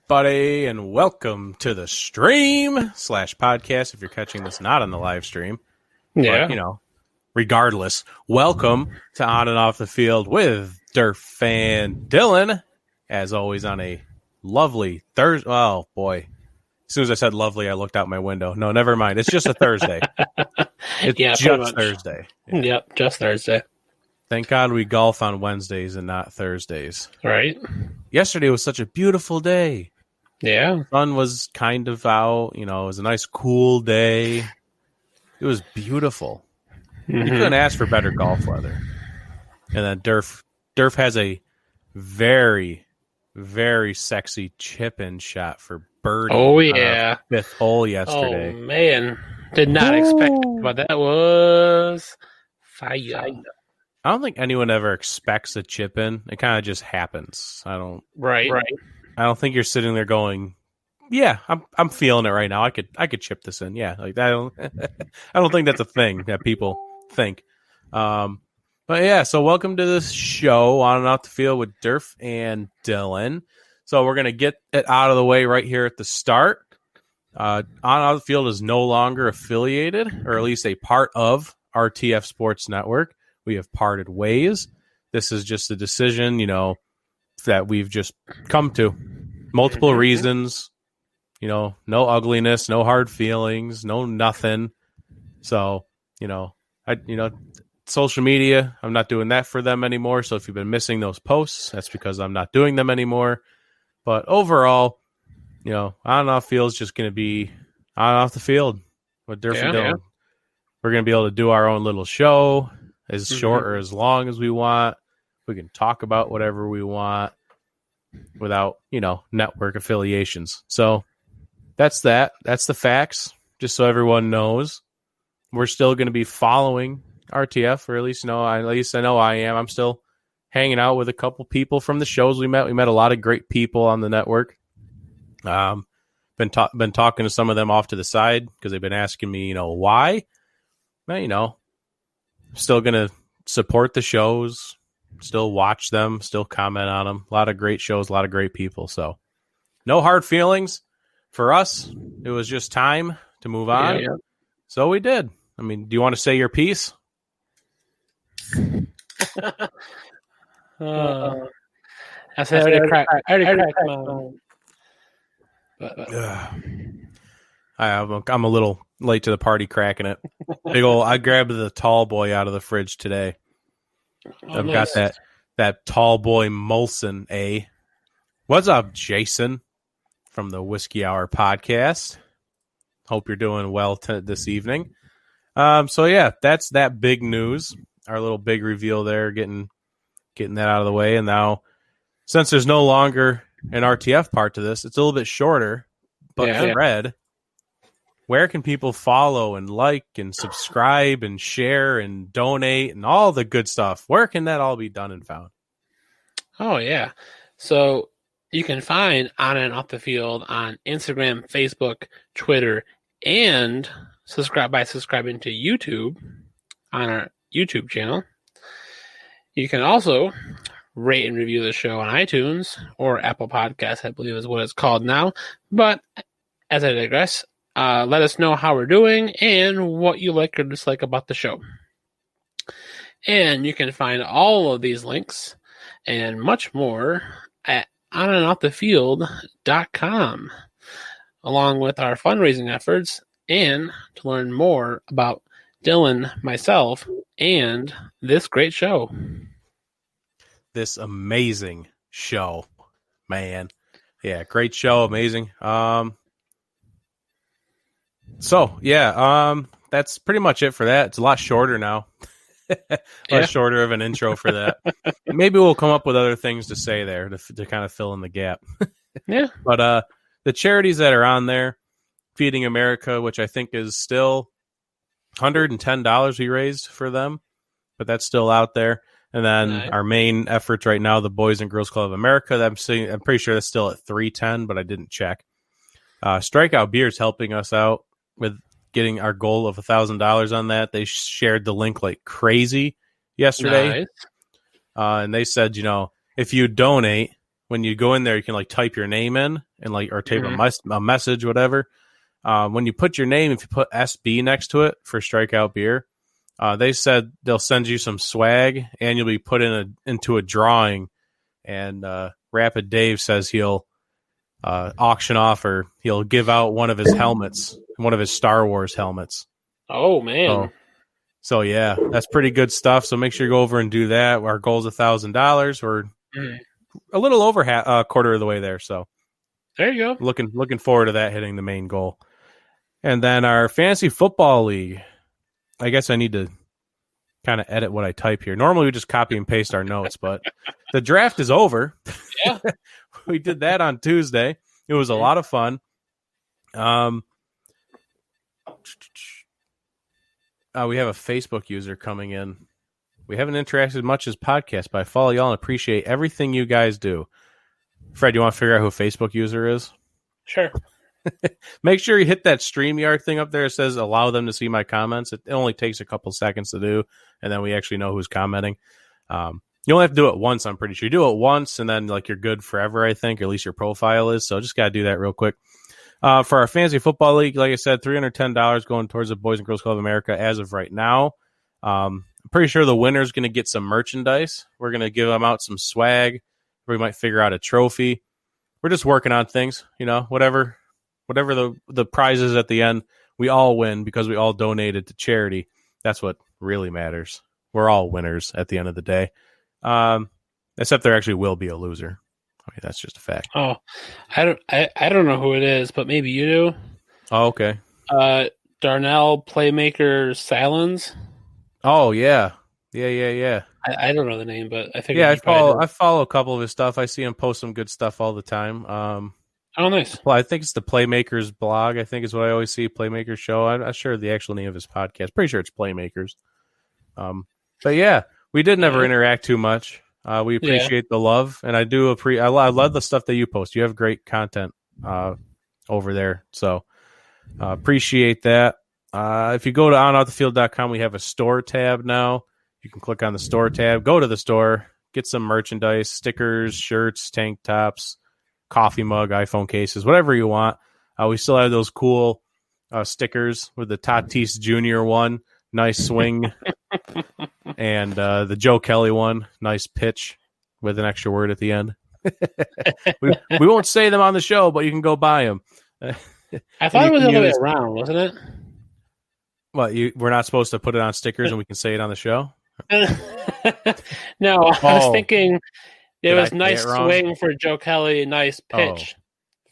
everybody, and welcome to the stream/podcast if you're catching this not on the live stream. Yeah. But, regardless, welcome to On and Off the Field with Durf and Dylan. As always, on a lovely Thursday. Oh, boy. As soon as I said lovely, I looked out my window. No, never mind. It's just a Thursday. It's just Thursday. Yeah. Yep, just Thursday. Thank God we golf on Wednesdays and not Thursdays. Right. Yesterday was such a beautiful day. Yeah. Sun was kind of out. It was a nice cool day. It was beautiful. You couldn't ask for better golf weather. And then Durf has a very, very sexy chip-in shot for birdie. Oh, yeah. Fifth hole yesterday. Oh, man. Did not expect it, but that was fire. I don't think anyone ever expects a chip in. It kind of just happens. Right. I don't think you're sitting there going, "Yeah, I'm feeling it right now. I could chip this in." Yeah, like I don't I don't think that's a thing that people think. But yeah, so welcome to this show On and Off the Field with Durf and Dylan. So we're gonna get it out of the way right here at the start. On and Off the Field is no longer affiliated, or at least a part of RTF Sports Network. We have parted ways. This is just a decision, that we've just come to. Multiple reasons, no ugliness, no hard feelings, no nothing. So, social media, I'm not doing that for them anymore. So if you've been missing those posts, that's because I'm not doing them anymore. But overall, On and Off Field is just going to be on and off the field with Durf and Dylan. Yeah. We're going to be able to do our own little show. As short or as long as we want. We can talk about whatever we want without, network affiliations. So that's that. That's the facts, just so everyone knows. We're still going to be following RTF, or at least I know I am. I'm still hanging out with a couple people from the shows we met. We met a lot of great people on the network. Been talking to some of them off to the side because they've been asking me, why? Well, still going to support the shows, still watch them, still comment on them. A lot of great shows, a lot of great people. So no hard feelings for us. It was just time to move on. Yeah. So we did. Do you want to say your piece? I already cracked mine. I'm a little late to the party cracking it. I grabbed the tall boy out of the fridge today. I've got that tall boy Molson, eh? What's up, Jason, from the Whiskey Hour podcast? Hope you're doing well this evening. So yeah, that's that big news. Our little big reveal there, getting that out of the way. And now, since there's no longer an RTF part to this, it's a little bit shorter, but Fred, where can people follow and like and subscribe and share and donate and all the good stuff? Where can that all be done and found? Oh, yeah. So you can find On and Off the Field on Instagram, Facebook, Twitter, and subscribing to YouTube on our YouTube channel. You can also rate and review the show on iTunes or Apple Podcasts, I believe is what it's called now. But as I digress, let us know how we're doing and what you like or dislike about the show. And you can find all of these links and much more at onandoffthefield.com, along with our fundraising efforts, and to learn more about Dylan, myself, and this great show. This amazing show, man. Yeah, great show, amazing. That's pretty much it for that. It's a lot shorter now. Shorter of an intro for that. Maybe we'll come up with other things to say there to kind of fill in the gap. Yeah. But the charities that are on there, Feeding America, which I think is still $110 we raised for them, but that's still out there. And then our main efforts right now, the Boys and Girls Club of America, I'm pretty sure that's still at $310, but I didn't check. Strikeout Beer's helping us out with getting our goal of $1,000 on that. They shared the link like crazy yesterday. Nice. And they said, if you donate when you go in there, you can like type your name in and like or type a message, whatever. When you put your name, if you put SB next to it for Strikeout Beer, they said they'll send you some swag and you'll be put into a drawing. And Rapid Dave says he'll auction off or he'll give out one of his helmets, one of his Star Wars helmets. Oh, man. So yeah, that's pretty good stuff. So make sure you go over and do that. Our goal is $1,000. We're a little over a quarter of the way there. So there you go. Looking forward to that hitting the main goal. And then our fantasy football league. I guess I need to kind of edit what I type here. Normally we just copy and paste our notes, but the draft is over. Yeah. We did that on Tuesday. It was a lot of fun. We have a Facebook user coming in. We haven't interacted much as podcast, but I follow y'all and appreciate everything you guys do. Fred, you want to figure out who a Facebook user is? Sure. Make sure you hit that StreamYard thing up there. It says allow them to see my comments. It only takes a couple seconds to do, and then we actually know who's commenting. You only have to do it once, I'm pretty sure. You do it once, and then like you're good forever, I think, or at least your profile is. So just got to do that real quick. For our Fantasy Football League, like I said, $310 going towards the Boys and Girls Club of America as of right now. I'm pretty sure the winner's going to get some merchandise. We're going to give them out some swag. We might figure out a trophy. We're just working on things, whatever the prize is at the end, we all win because we all donated to charity. That's what really matters. We're all winners at the end of the day. Except there actually will be a loser. I mean, that's just a fact. Oh, I don't know who it is, but maybe you do. Oh, okay. Darnell Playmaker Salons. Oh, yeah. Yeah. I don't know the name, but I think I follow a couple of his stuff. I see him post some good stuff all the time. Oh, nice. Well, I think it's the Playmakers blog. I think is what I always see. Playmakers show. I'm not sure the actual name of his podcast. Pretty sure it's Playmakers. But yeah, we did never interact too much. We appreciate the love, and I do I love the stuff that you post. You have great content over there, so appreciate that. If you go to onoutthefield.com, we have a store tab now. You can click on the store tab, go to the store, get some merchandise, stickers, shirts, tank tops, coffee mug, iPhone cases, whatever you want. We still have those cool stickers with the Tatis Jr. one, nice swing, and the Joe Kelly one, nice pitch with an extra word at the end. we won't say them on the show, but you can go buy them. I thought it was the other way around, wasn't it? What, we're not supposed to put it on stickers and we can say it on the show? No, I was thinking it was nice swing for Joe Kelly, nice pitch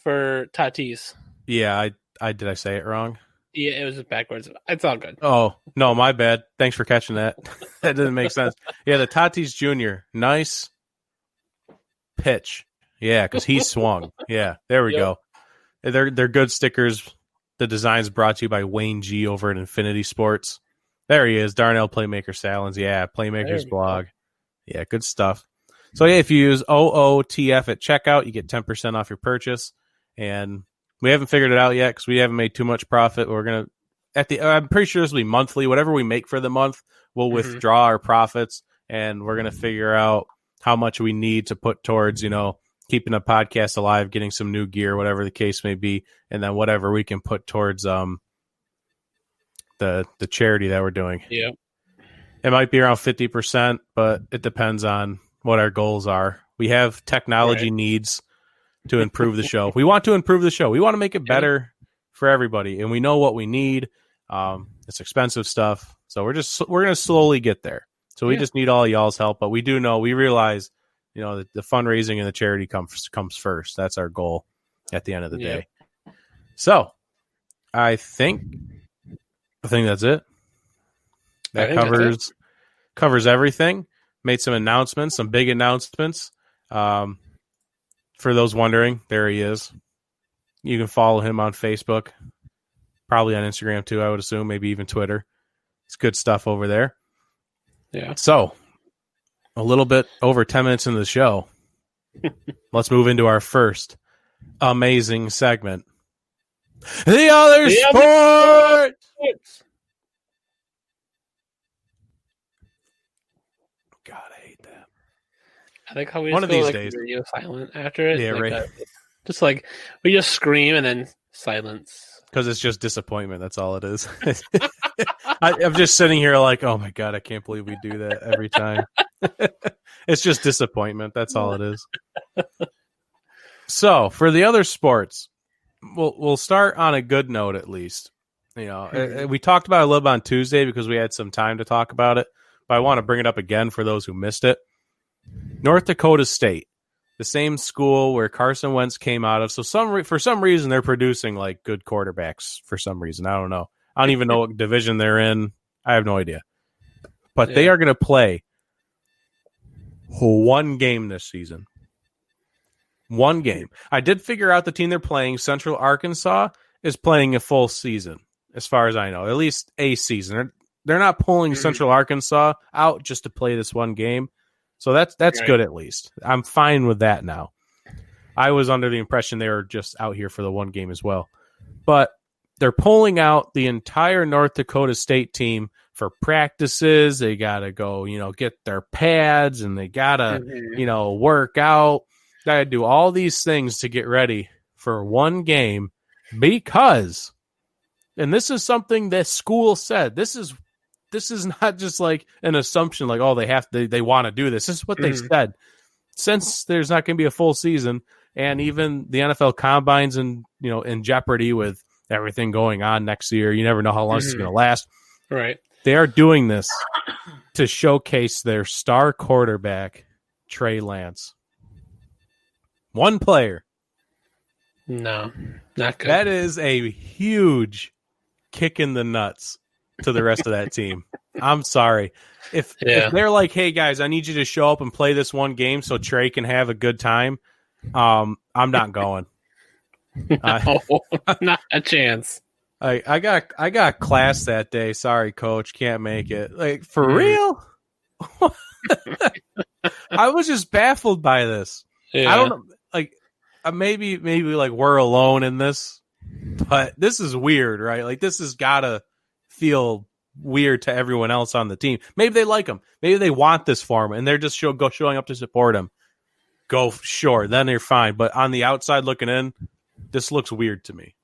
for Tatis. Yeah, did I say it wrong? Yeah, it was backwards. It's all good. Oh, no, my bad. Thanks for catching that. That didn't make sense. Yeah, the Tatis Jr., nice pitch. Yeah, because he swung. Yeah, there we go. They're good stickers. The design's brought to you by Wayne G over at Infinity Sports. There he is, Darnell Playmaker Salons. Yeah, Playmakers blog. Yeah, good stuff. So yeah, if you use OOTF at checkout, you get 10% off your purchase. And we haven't figured it out yet because we haven't made too much profit. We're gonna I'm pretty sure this will be monthly. Whatever we make for the month, we'll withdraw our profits, and we're gonna figure out how much we need to put towards keeping the podcast alive, getting some new gear, whatever the case may be, and then whatever we can put towards the charity that we're doing. Yeah, it might be around 50%, but it depends on what our goals are. We have technology needs to improve the show. We want to improve the show. We want to make it better for everybody, and we know what we need. It's expensive stuff, so we're going to slowly get there. So we just need all y'all's help, but we realize, the fundraising and the charity comes first. That's our goal at the end of the day. So I think that's it. That covers everything. Made some announcements, some big announcements. For those wondering, there he is. You can follow him on Facebook, probably on Instagram too, I would assume, maybe even Twitter. It's good stuff over there. Yeah. So, a little bit over 10 minutes into the show. Let's move into our first amazing segment. The Other Sport! God, I hate that. like how we One just of go these like days. radio silent after it. Yeah, like, right. Just like we just scream and then silence. Because it's just disappointment. That's all it is. I'm just sitting here like, oh my God, I can't believe we do that every time. It's just disappointment. That's all it is. So for the other sports, we'll start on a good note at least. You know, we talked about it a little bit on Tuesday because we had some time to talk about it, but I want to bring it up again for those who missed it. North Dakota State, the same school where Carson Wentz came out of. So for some reason, they're producing like good quarterbacks for some reason. I don't know. I don't even know what division they're in. I have no idea. But they are going to play one game this season. One game. I did figure out the team they're playing, Central Arkansas, is playing a full season, as far as I know. At least a season. They're not pulling Central Arkansas out just to play this one game. So that's right. Good at least. I'm fine with that now. I was under the impression they were just out here for the one game as well. But they're pulling out the entire North Dakota State team for practices. They got to go, get their pads, and they got to, work out. Got to do all these things to get ready for one game because, and this is something that school said, this is not just like an assumption like, oh, they want to do this. This is what they said. Since there's not going to be a full season, and even the NFL combines and, in jeopardy with everything going on next year, you never know how long it's going to last. Right. They are doing this to showcase their star quarterback, Trey Lance. One player. No, not good. That is a huge kick in the nuts to the rest of that team. I'm sorry. If they're like, hey, guys, I need you to show up and play this one game so Trey can have a good time, I'm not going. No, not a chance. I got class that day. Sorry, coach, can't make it. Like, for real? I was just baffled by this. Yeah. I don't know. Like, maybe like we're alone in this, but this is weird, right? Like, this has got to feel weird to everyone else on the team. Maybe they like him. Maybe they want this for him, and they're just showing up to support him. Sure, then they're fine. But on the outside looking in, this looks weird to me.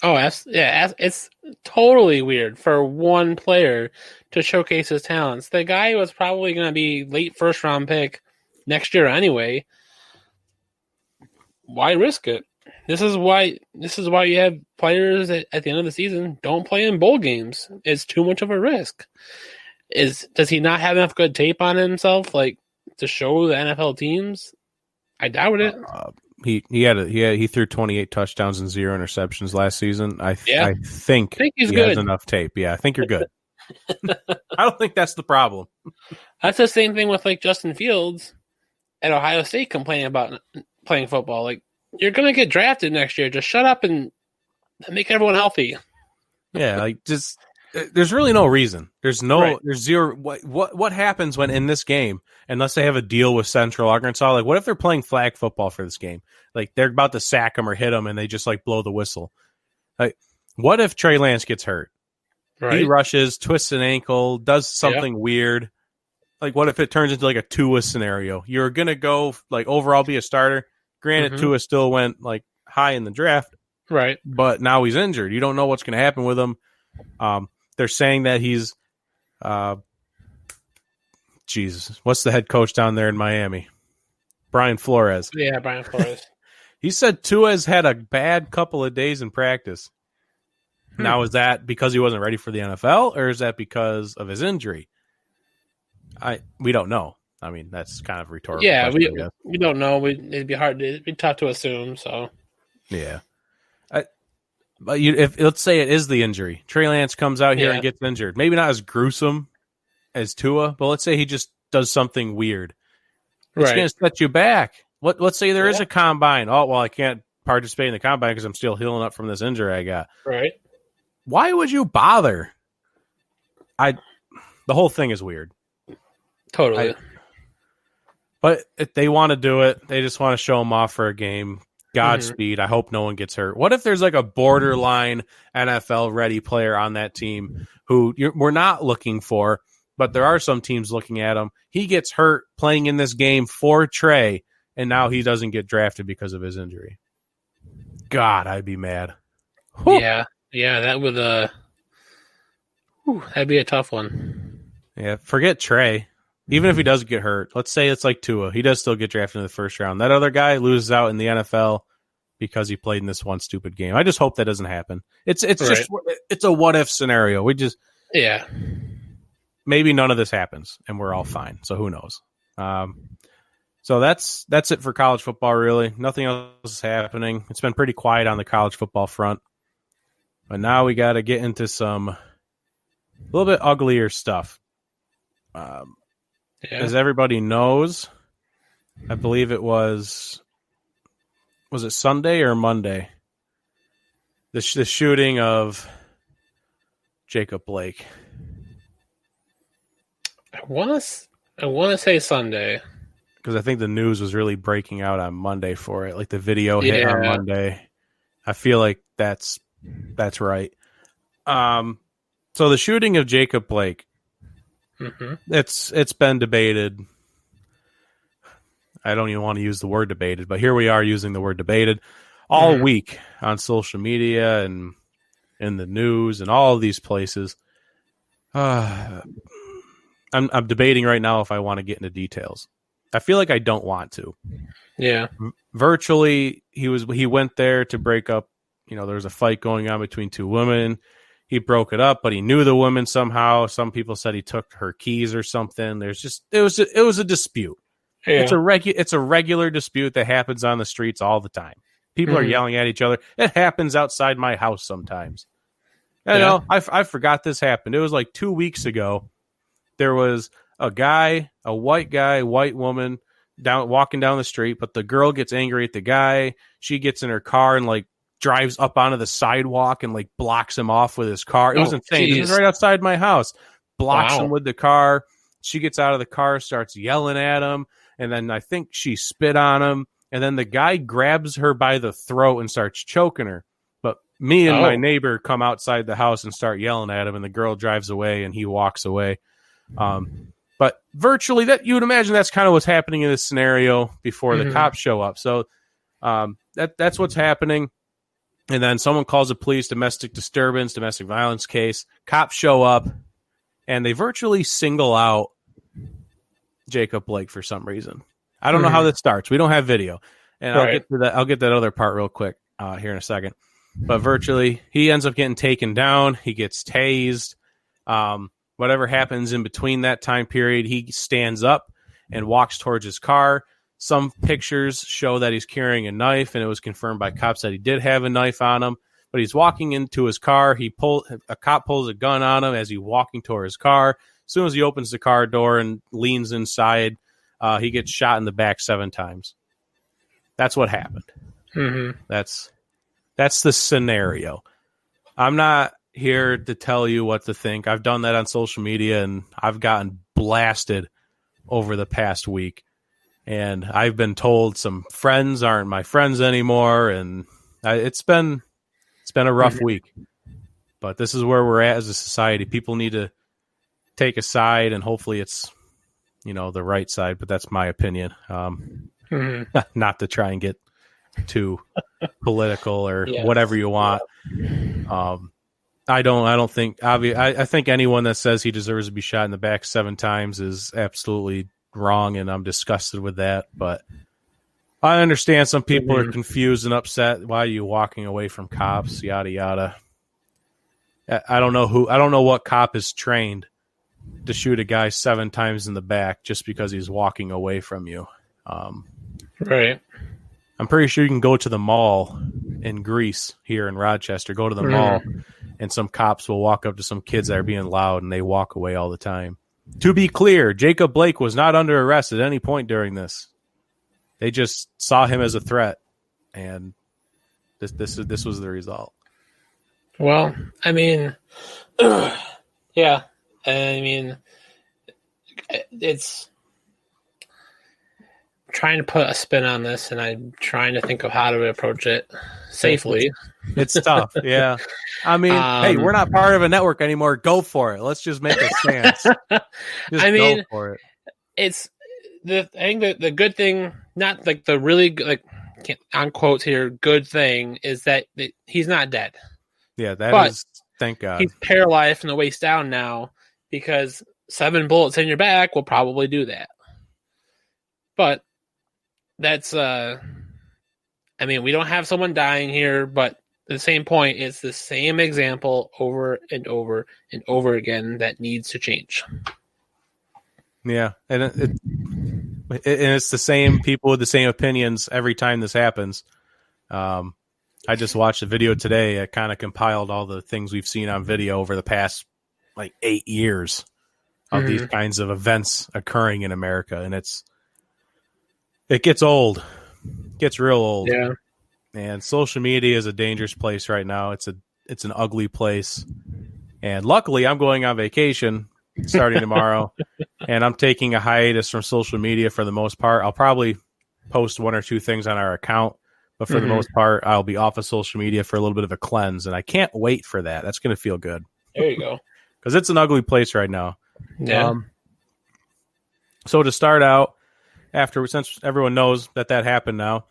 Oh, it's totally weird for one player to showcase his talents. The guy was probably going to be late first round pick next year anyway. Why risk it? This is why you have players at the end of the season don't play in bowl games. It's too much of a risk. Does he not have enough good tape on himself, like, to show the NFL teams? I doubt it. He threw 28 touchdowns and 0 interceptions last season. I think he's he good. Has enough tape. Yeah, I think you're good. I don't think that's the problem. That's the same thing with like Justin Fields at Ohio State complaining about playing football. Like, you're going to get drafted next year. Just shut up and make everyone healthy. Yeah, like, just there's really no reason. There's zero. What happens when in this game, unless they have a deal with Central Arkansas? Like, what if they're playing flag football for this game? Like, they're about to sack him or hit him, and they just like blow the whistle. Like, what if Trey Lance gets hurt? Right. He rushes, twists an ankle, does something weird. Like, what if it turns into like a Tua scenario? You're gonna go like overall be a starter. Granted, Tua still went like high in the draft, right? But now he's injured. You don't know what's going to happen with him. They're saying that he's, Jesus, what's the head coach down there in Miami? Brian Flores. Yeah, Brian Flores. He said Tua's had a bad couple of days in practice. Now, is that because he wasn't ready for the NFL, or is that because of his injury? We don't know. I mean, that's kind of rhetorical. Yeah, we don't know. It'd be tough to assume. So, yeah. But if let's say it is the injury, Trey Lance comes out here and gets injured. Maybe not as gruesome as Tua, but let's say he just does something weird. It's going to set you back. Let's say there is a combine. Oh, well, I can't participate in the combine because I'm still healing up from this injury I got. Right. Why would you bother? The whole thing is weird. Totally. But if they want to do it, they just want to show them off for a game. Godspeed. I hope no one gets hurt. What if there's like a borderline NFL ready player on that team who we're not looking for, but there are some teams looking at him. He gets hurt playing in this game for Trey, and now he doesn't get drafted because of his injury. God, I'd be mad. Whew. Yeah, that would that'd be a tough one. Yeah, forget Trey. Even if he does get hurt, let's say it's like Tua, he does still get drafted in the first round. That other guy loses out in the NFL because he played in this one stupid game. I just hope that doesn't happen. It's right. Just it's a what if scenario. Maybe none of this happens and we're all fine. So who knows? So that's it for college football. Really, nothing else is happening. It's been pretty quiet on the college football front, but now we got to get into some a little bit uglier stuff. As everybody knows, I believe it was it Sunday or Monday? The shooting of Jacob Blake. I want to say Sunday because I think the news was really breaking out on Monday for it. Like the video hit on Monday. I feel like that's right. So the shooting of Jacob Blake. Mm-hmm. It's been debated. I don't even want to use the word debated, but here we are using the word debated all week on social media and in the news and all of these places. I'm debating right now if I want to get into details. I feel like I don't want to. Yeah. Virtually, he went there to break up. There was a fight going on between two women. He broke it up, but he knew the woman somehow. Some people said he took her keys or something. It was a dispute. Yeah. It's a regular dispute that happens on the streets all the time. People are yelling at each other. It happens outside my house sometimes. I forgot this happened. It was like 2 weeks ago. There was a white woman walking down the street, but the girl gets angry at the guy. She gets in her car and drives up onto the sidewalk and blocks him off with his car. It was insane. Geez. It was right outside my house. Blocks him with the car. She gets out of the car, starts yelling at him, and then I think she spit on him. And then the guy grabs her by the throat and starts choking her. But me and my neighbor come outside the house and start yelling at him, and the girl drives away and he walks away. But virtually, that you would imagine that's kind of what's happening in this scenario before the cops show up. So that's what's happening. And then someone calls the police, domestic violence case. Cops show up, and they virtually single out Jacob Blake for some reason. I don't know how this starts. We don't have video, and I'll get to that. I'll get that other part real quick here in a second. But virtually, he ends up getting taken down. He gets tased. Whatever happens in between that time period, he stands up and walks towards his car. Some pictures show that he's carrying a knife, and it was confirmed by cops that he did have a knife on him. But he's walking into his car. A cop pulls a gun on him as he's walking toward his car. As soon as he opens the car door and leans inside, he gets shot in the back 7 times. That's what happened. Mm-hmm. That's the scenario. I'm not here to tell you what to think. I've done that on social media, and I've gotten blasted over the past week. And I've been told some friends aren't my friends anymore, and it's been a rough week. But this is where we're at as a society. People need to take a side, and hopefully it's the right side. But that's my opinion. Not to try and get too political or whatever you want. I don't think. I think anyone that says he deserves to be shot in the back 7 times is absolutely wrong, and I'm disgusted with that. But I understand some people are confused and upset. Why are you walking away from cops? Yada yada. I don't know what cop is trained to shoot a guy 7 times in the back just because he's walking away from you. Right. I'm pretty sure you can go to the mall in Greece here in Rochester. Go to the mall, and some cops will walk up to some kids that are being loud, and they walk away all the time. To be clear, Jacob Blake was not under arrest at any point during this. They just saw him as a threat, and this was the result. Well, I mean, yeah. I mean, it's trying to put a spin on this, and I'm trying to think of how to approach it safely. It's tough, yeah. I mean, hey, we're not part of a network anymore. Go for it. Let's just make a stance. Just go for it. It's I think the good thing, not like the really good, like on quotes here, good thing is that he's not dead. Yeah, that is, thank God. He's paralyzed from the waist down now because 7 bullets in your back will probably do that. But that's, I mean, we don't have someone dying here, but at the same point, it's the same example over and over and over again that needs to change. Yeah, and it's the same people with the same opinions every time this happens. I just watched a video today. I kind of compiled all the things we've seen on video over the past 8 years of these kinds of events occurring in America, and it gets old. It gets real old. Yeah. And social media is a dangerous place right now. It's an ugly place. And luckily, I'm going on vacation starting tomorrow, and I'm taking a hiatus from social media for the most part. I'll probably post 1 or 2 things on our account, but for the most part, I'll be off of social media for a little bit of a cleanse, and I can't wait for that. That's going to feel good. There you go. Because it's an ugly place right now. Yeah. So to start out, since everyone knows that happened now,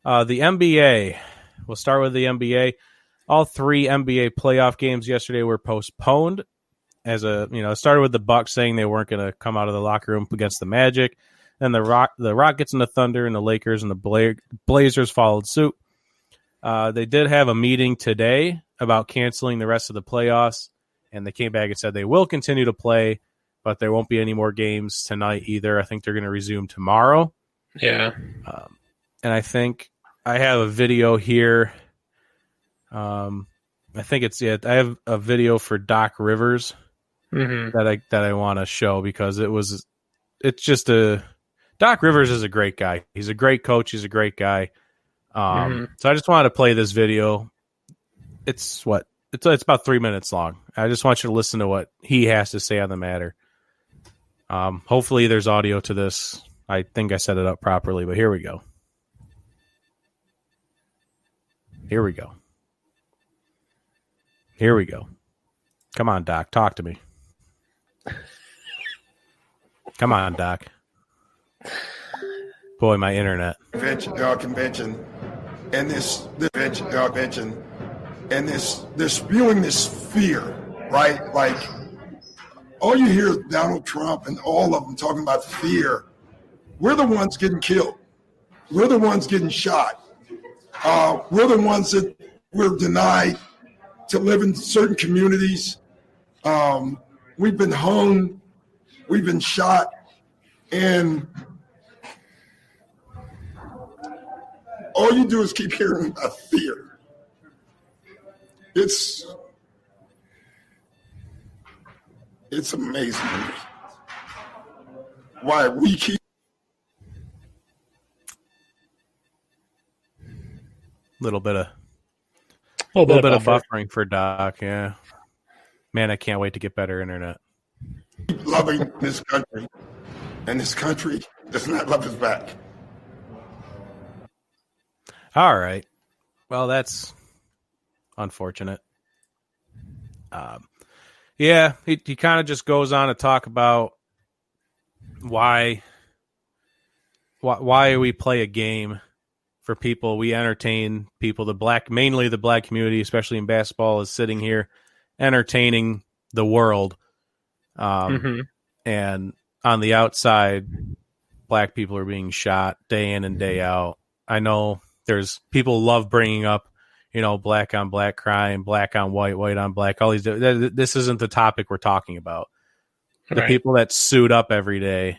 the NBA. We'll start with the NBA. All 3 NBA playoff games yesterday were postponed. It started with the Bucks saying they weren't going to come out of the locker room against the Magic. Then the Rockets and the Thunder and the Lakers and the Blazers followed suit. They did have a meeting today about canceling the rest of the playoffs, and they came back and said they will continue to play, but there won't be any more games tonight either. I think they're going to resume tomorrow. Yeah. And I think I have a video here. I think I have a video for Doc Rivers that I want to show because Doc Rivers is a great guy. He's a great coach. He's a great guy. So I just wanted to play this video. It's about 3 minutes long. I just want you to listen to what he has to say on the matter. Hopefully there's audio to this. I think I set it up properly, but here we go. Here we go. Here we go. Come on, Doc. Talk to me. Come on, Doc. Boy, my internet. Convention, and this convention, and they're spewing this fear, right? Like, all you hear is Donald Trump and all of them talking about fear. We're the ones getting killed. We're the ones getting shot. We're the ones that we're denied to live in certain communities. We've been hung. We've been shot. And all you do is keep hearing about fear. It's amazing to me why we keep. Little bit of buffering for Doc, yeah. Man, I can't wait to get better internet. Loving this country, and this country does not love us back. All right. Well, that's unfortunate. Yeah, he kind of just goes on to talk about why we play a game for people. We entertain people. Mainly the black community, especially in basketball, is sitting here entertaining the world. And on the outside, black people are being shot day in and day out. I know there's people love bringing up, black on black crime, black on white, white on black. All these. This isn't the topic we're talking about. The people that suit up every day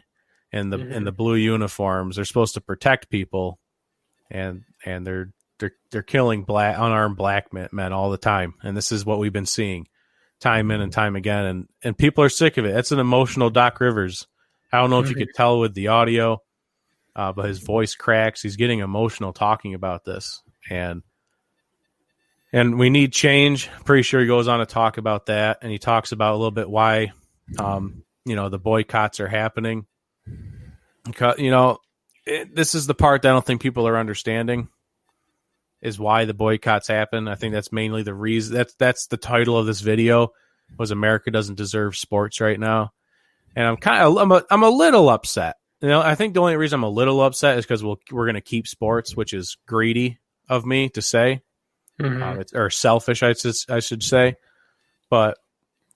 in the blue uniforms, they're supposed to protect people, and they're killing unarmed black men all the time. And this is what we've been seeing time in and time again. And people are sick of it. That's an emotional Doc Rivers. I don't know if you could tell with the audio, but his voice cracks. He's getting emotional talking about this. And we need change. Pretty sure he goes on to talk about that. And he talks about a little bit why, the boycotts are happening. This is the part that I don't think people are understanding. is why the boycotts happen. I think that's mainly the reason. That's the title of this video, was America doesn't deserve sports right now. And I'm a little upset. I think the only reason I'm a little upset is because we're going to keep sports, which is greedy of me to say, or selfish, I should say. But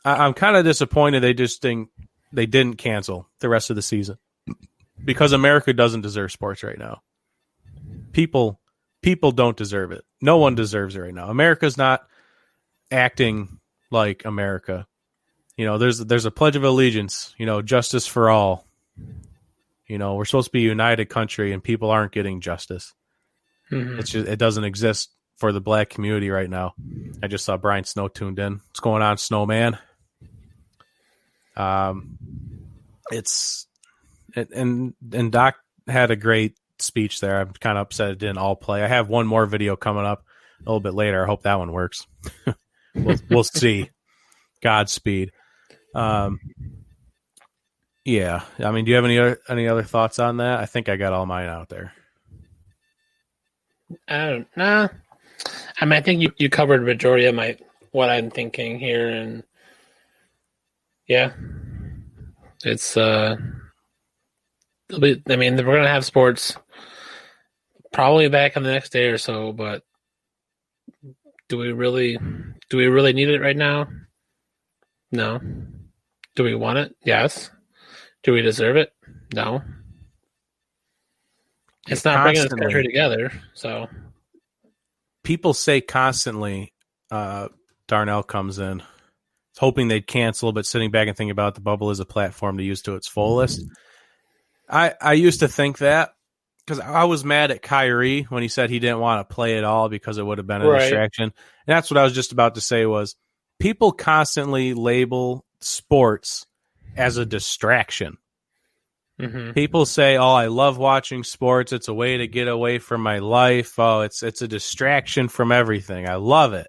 I'm kind of disappointed they didn't cancel the rest of the season, because America doesn't deserve sports right now. People don't deserve it. No one deserves it right now. America's not acting like America. There's a Pledge of Allegiance, justice for all. We're supposed to be a united country, and people aren't getting justice. It doesn't exist for the black community right now. I just saw Brian Snow tuned in. What's going on, Snowman? And Doc had a great speech there. I'm kind of upset it didn't all play. I have one more video coming up a little bit later. I hope that one works. We'll see. Godspeed. Yeah. I mean, do you have any other thoughts on that? I think I got all mine out there. Nah. I mean, I think you covered the majority of what I'm thinking here, and yeah, it's we're gonna have sports probably back in the next day or so, but do we really need it right now? No. Do we want it? Yes. Do we deserve it? No. It's not bringing this country together, so. People say constantly, Darnell comes in, hoping they'd cancel, but sitting back and thinking about the bubble as a platform to use to its fullest. I used to think that, because I was mad at Kyrie when he said he didn't want to play at all because it would have been a distraction. And that's what I was just about to say was, people constantly label sports as a distraction. People say, "Oh, I love watching sports. It's a way to get away from my life. Oh, it's a distraction from everything. I love it."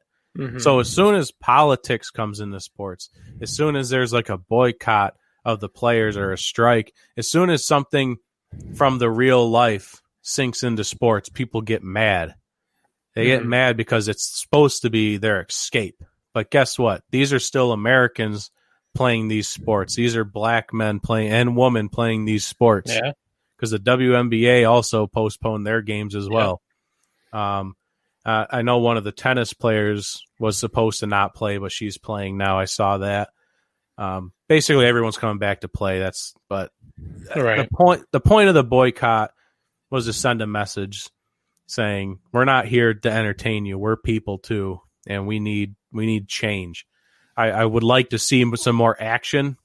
So as soon as politics comes into sports, as soon as there's like a boycott of the players or a strike, as soon as something from the real life sinks into sports, people get mad. They get mad because it's supposed to be their escape. But guess what? These are still Americans playing these sports. These are black men playing and women playing these sports. Yeah. Because the WNBA also postponed their games as well. I know one of the tennis players was supposed to not play, but she's playing now. I saw that. Basically, everyone's coming back to play. The point of the boycott was to send a message saying, we're not here to entertain you. We're people too, and we need change. I would like to see some more action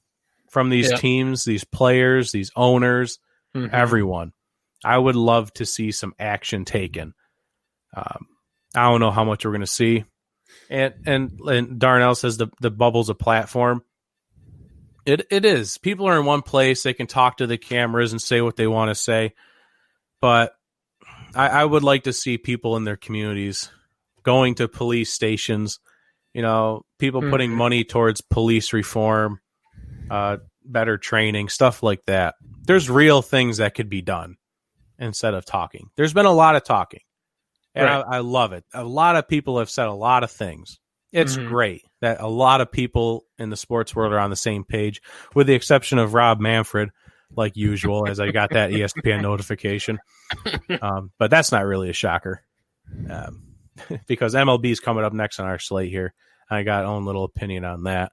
from these teams, these players, these owners, everyone. I would love to see some action taken. I don't know how much we're going to see. And Darnell says the bubble's a platform. It is. People are in one place. They can talk to the cameras and say what they want to say. But I would like to see people in their communities going to police stations, people putting money towards police reform, better training, stuff like that. There's real things that could be done instead of talking. There's been a lot of talking, and I love it. A lot of people have said a lot of things. It's great that a lot of people in the sports world are on the same page, with the exception of Rob Manfred, like usual, as I got that ESPN notification. But that's not really a shocker. Because MLB is coming up next on our slate here. I got own little opinion on that.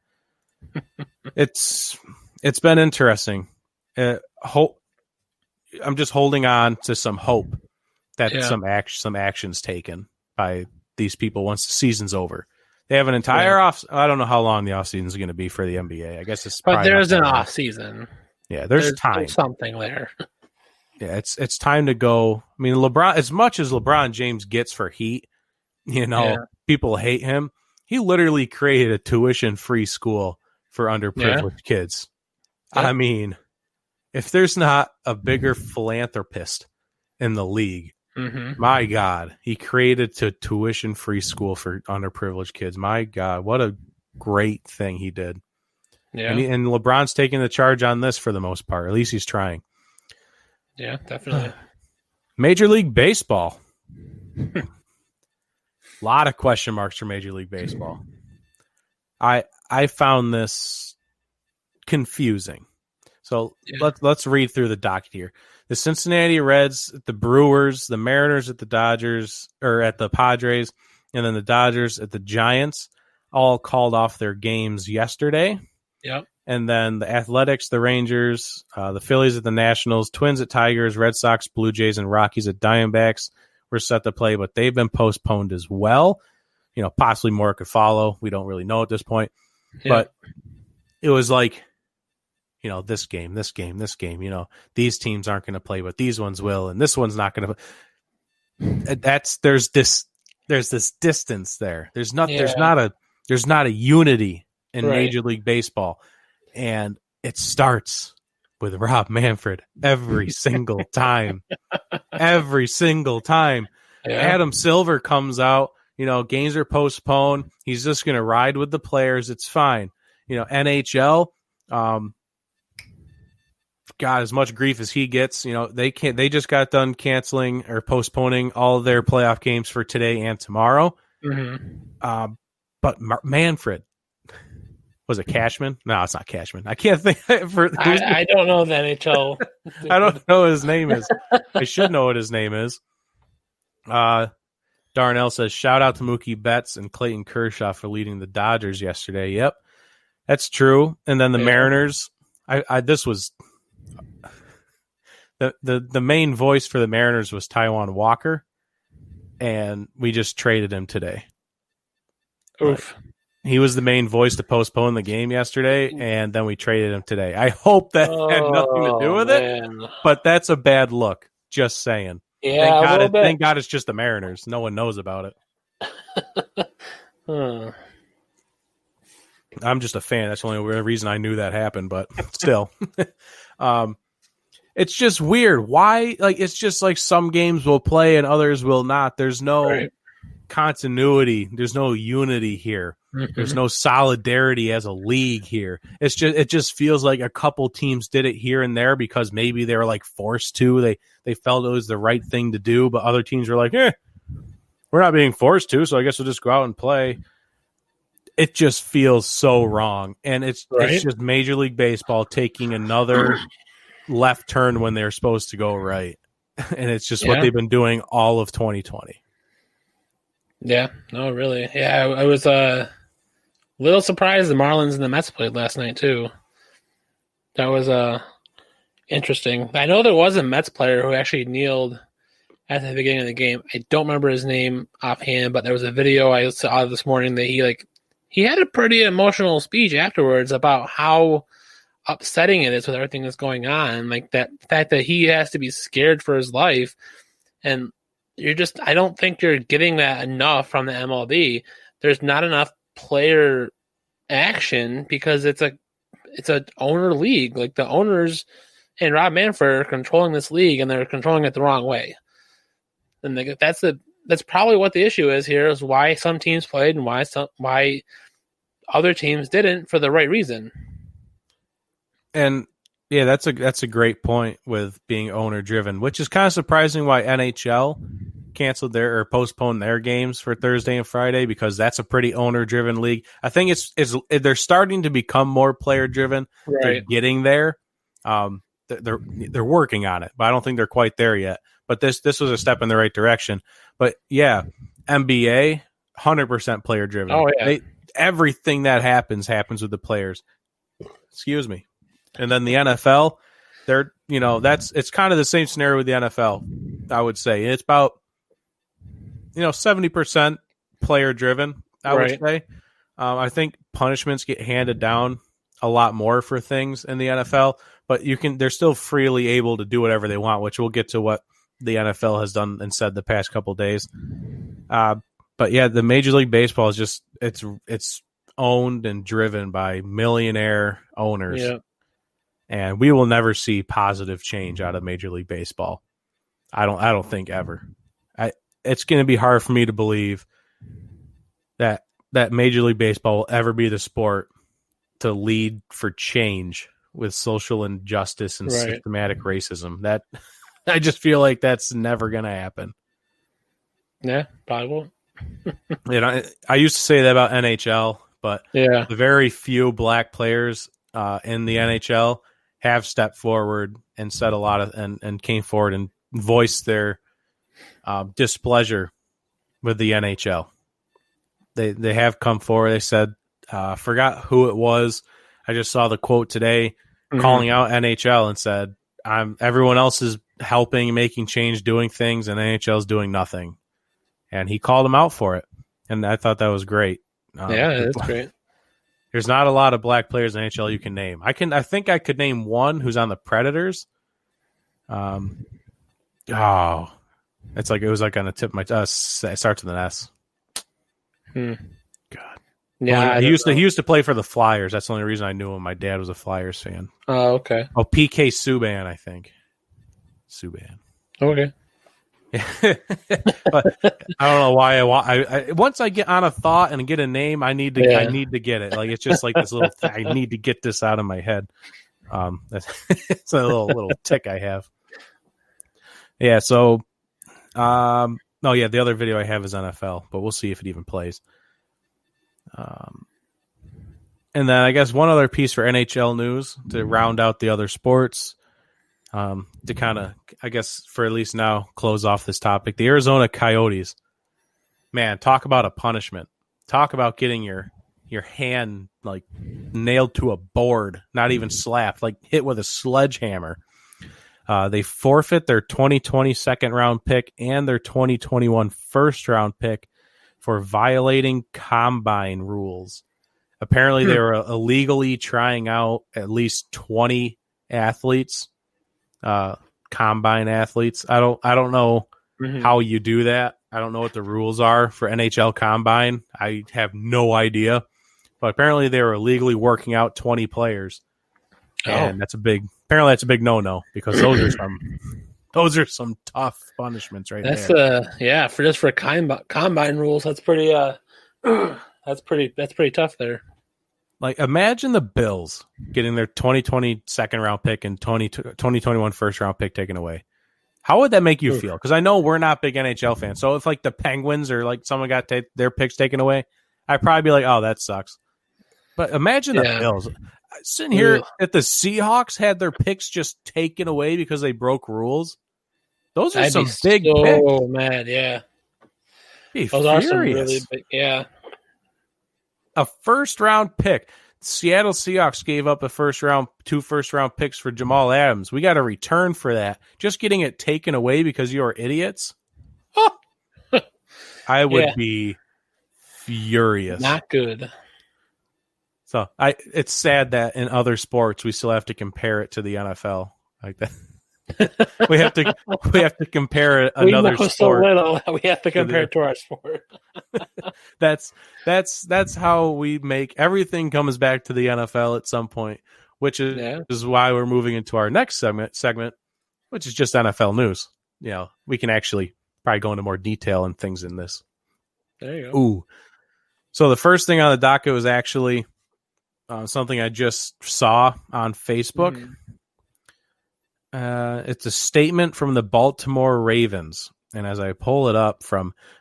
It's been interesting. I'm just holding on to some hope that some action's taken by these people once the season's over. They have an entire off. I don't know how long the off season is going to be for the NBA. I guess it's. But there's an off season. Yeah, there's time. There's something there. Yeah, it's time to go. I mean, LeBron, as much as LeBron James gets for heat, people hate him. He literally created a tuition-free school for underprivileged kids. Yeah. I mean, if there's not a bigger philanthropist in the league, my God, he created a tuition-free school for underprivileged kids. My God, what a great thing he did. Yeah. And LeBron's taking the charge on this for the most part. At least he's trying. Yeah, definitely. Major League Baseball. A lot of question marks for Major League Baseball. I found this confusing. So let's read through the docket here. The Cincinnati Reds, the Brewers, the Mariners at the Dodgers, or at the Padres, and then the Dodgers at the Giants all called off their games yesterday. Yep. And then the Athletics, the Rangers, the Phillies at the Nationals, Twins at Tigers, Red Sox, Blue Jays, and Rockies at Diamondbacks were set to play, but they've been postponed as well. Possibly more could follow. We don't really know at this point. Yeah. But it was like, this game, these teams aren't going to play, but these ones will, and this one's not going to. There's this distance there. There's not a unity in Major League Baseball, and it starts with Rob Manfred every single time. Every single time. Yeah. Adam Silver comes out, games are postponed. He's just going to ride with the players. It's fine. NHL, God, as much grief as he gets, they just got done canceling or postponing all of their playoff games for today and tomorrow. Mm-hmm. But Manfred, was it Cashman? No, it's not Cashman. I can't think. I don't know the NHL. I don't know what his name is. I should know what his name is. Darnell says, shout out to Mookie Betts and Clayton Kershaw for leading the Dodgers yesterday. Yep, that's true. And then the Mariners. This was the main voice for the Mariners was Taijuan Walker, and we just traded him today. Oof. He was the main voice to postpone the game yesterday, and then we traded him today. I hope that had nothing to do with it, but that's a bad look. Just saying. Yeah, thank God it's just the Mariners. No one knows about it. I'm just a fan. That's the only reason I knew that happened, but still. It's just weird. Why? It's just like some games will play and others will not. There's no continuity. There's no unity here. Mm-hmm. There's no solidarity as a league here. It just feels like a couple teams did it here and there because maybe they were forced to. They felt it was the right thing to do, but other teams were like, we're not being forced to, so I guess we'll just go out and play. It just feels so wrong. And it's just Major League Baseball taking another left turn when they're supposed to go right. And it's just what they've been doing all of 2020. Yeah, no, really. Yeah, I was a little surprised the Marlins and the Mets played last night, too. That was interesting. I know there was a Mets player who actually kneeled at the beginning of the game. I don't remember his name offhand, but there was a video I saw this morning that he had a pretty emotional speech afterwards about how upsetting it is with everything that's going on. That fact that he has to be scared for his life. And I don't think you're getting that enough from the MLB. There's not enough player action because it's an owner league. The owners and Rob Manfred are controlling this league, and they're controlling it the wrong way. And that's probably what the issue is here, is why some teams played and why other teams didn't for the right reason. And yeah, that's a great point with being owner driven, which is kind of surprising why NHL canceled or postponed their games for Thursday and Friday, because that's a pretty owner driven league. I think they're starting to become more player driven. Right. They're getting there. They're working on it, but I don't think they're quite there yet. But this was a step in the right direction. But yeah, NBA 100% player driven. Oh yeah. Everything that happens with the players. Excuse me. And then the NFL, it's kind of the same scenario with the NFL, I would say. It's about 70% player driven, I would say. I think punishments get handed down a lot more for things in the NFL, but they're still freely able to do whatever they want, which we'll get to what the NFL has done and said the past couple of days. But yeah, the Major League Baseball is just it's owned and driven by millionaire owners. Yeah. And we will never see positive change out of Major League Baseball. I don't think ever. It's going to be hard for me to believe that Major League Baseball will ever be the sport to lead for change with social injustice and systematic racism. That I just feel like that's never going to happen. Yeah, probably won't. I used to say that about NHL, but Yeah. the very few black players in the NHL have stepped forward and said a lot of and came forward and voiced their displeasure with the NHL. They have come forward. They said, forgot who it was. I just saw the quote today calling out NHL and said, everyone else is helping, making change, doing things, and NHL is doing nothing. And he called him out for it. And I thought that was great. Yeah, that's great. There's not a lot of black players in NHL you can name. I think I could name one who's on the Predators. It was like on the tip of my it starts with an S. God. Yeah, Well, he used to play for the Flyers. That's the only reason I knew him. My dad was a Flyers fan. Oh, okay. Oh, PK Subban, I think. Subban. Okay. But I don't know why I once I get on a thought and get a name, I need to get it. Like it's just like this little thing. I need to get this out of my head. It's a little tick I have. Yeah. So, the other video I have is NFL, but we'll see if it even plays. And then I guess one other piece for NHL news to round out the other sports. To kind of, I guess, for at least now, close off this topic. The Arizona Coyotes, man, talk about a punishment. Talk about getting your hand like nailed to a board, not even slapped, like hit with a sledgehammer. They forfeit their 2020 second round pick and their 2021 first round pick for violating combine rules. Apparently, they were illegally trying out at least 20 athletes. Combine athletes. I don't know how you do that. I don't know what the rules are for NHL Combine. I have no idea. But apparently they were illegally working out 20 players. And that's a big no-no because those are some tough punishments there. For combine rules, that's pretty that's pretty tough there. Like, imagine the Bills getting their 2020 second round pick and 2021 first round pick taken away. How would that make you feel? Because I know we're not big NHL fans. So if like the Penguins or like someone got their picks taken away, I'd probably be like, oh, that sucks. But imagine the Bills. Sitting here that the Seahawks had their picks just taken away because they broke rules. Those are some big picks. Oh, man, yeah. Those are some really big, yeah. A first-round pick. Seattle Seahawks gave up two first-round picks for Jamal Adams. We got a return for that. Just getting it taken away because you're idiots? I would be furious. Not good. So it's sad that in other sports we still have to compare it to the NFL like that. we have to compare another sport. So little, we have to compare it to our sport. That's how we make everything comes back to the NFL at some point, which is why we're moving into our next segment, which is just NFL news. You know, we can actually probably go into more detail and things in this. There you go. Ooh. So the first thing on the docket was actually something I just saw on Facebook. It's a statement from the Baltimore Ravens. And as I pull it up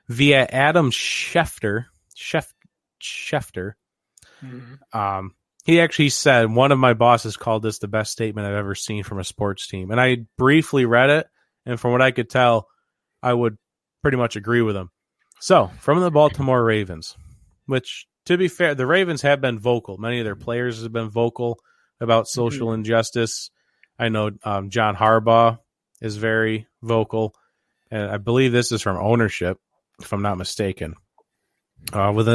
via Adam Schefter, he actually said, one of my bosses called this the best statement I've ever seen from a sports team. And I briefly read it. And from what I could tell, I would pretty much agree with him. So from the Baltimore Ravens, which to be fair, the Ravens have been vocal. Many of their players have been vocal about social injustice. I know John Harbaugh is very vocal, and I believe this is from ownership, if I'm not mistaken. With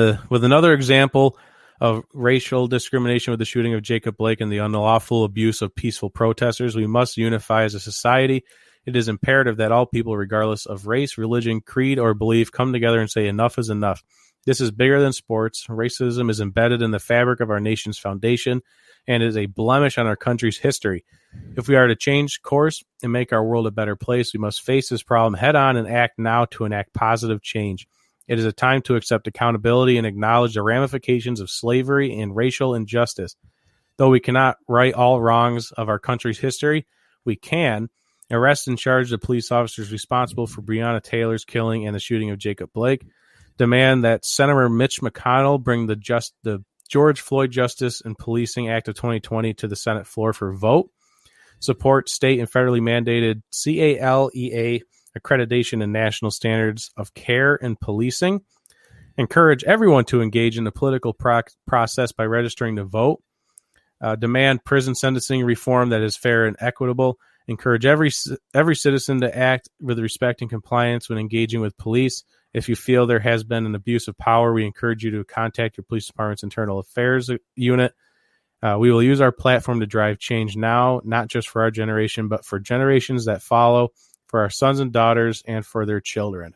another example of racial discrimination with the shooting of Jacob Blake and the unlawful abuse of peaceful protesters, we must unify as a society. It is imperative that all people, regardless of race, religion, creed, or belief, come together and say enough is enough. This is bigger than sports. Racism is embedded in the fabric of our nation's foundation and is a blemish on our country's history. If we are to change course and make our world a better place, we must face this problem head on and act now to enact positive change. It is a time to accept accountability and acknowledge the ramifications of slavery and racial injustice. Though we cannot right all wrongs of our country's history, we can arrest and charge the police officers responsible for Breonna Taylor's killing and the shooting of Jacob Blake. demand that Senator Mitch McConnell bring the George Floyd Justice and Policing Act of 2020 to the Senate floor for vote. Support state and federally mandated CALEA accreditation and national standards of care and policing. Encourage everyone to engage in the political process by registering to vote. Demand prison sentencing reform that is fair and equitable. Encourage every citizen to act with respect and compliance when engaging with police. If you feel there has been an abuse of power, we encourage you to contact your police department's internal affairs unit. We will use our platform to drive change now, not just for our generation, but for generations that follow, for our sons and daughters, and for their children.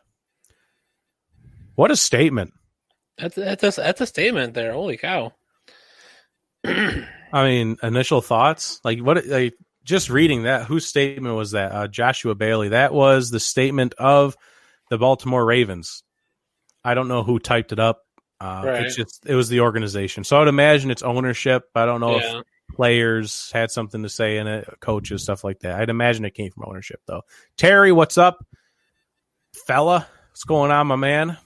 What a statement. That's a statement there. Holy cow. I mean, initial thoughts? Just reading that, whose statement was that? Joshua Bailey. That was the statement of the Baltimore Ravens. I don't know who typed it up. Right. It was the organization. So I would imagine it's ownership. I don't know if players had something to say in it, coaches, stuff like that. I'd imagine it came from ownership, though. Terry, what's up, fella? What's going on, my man?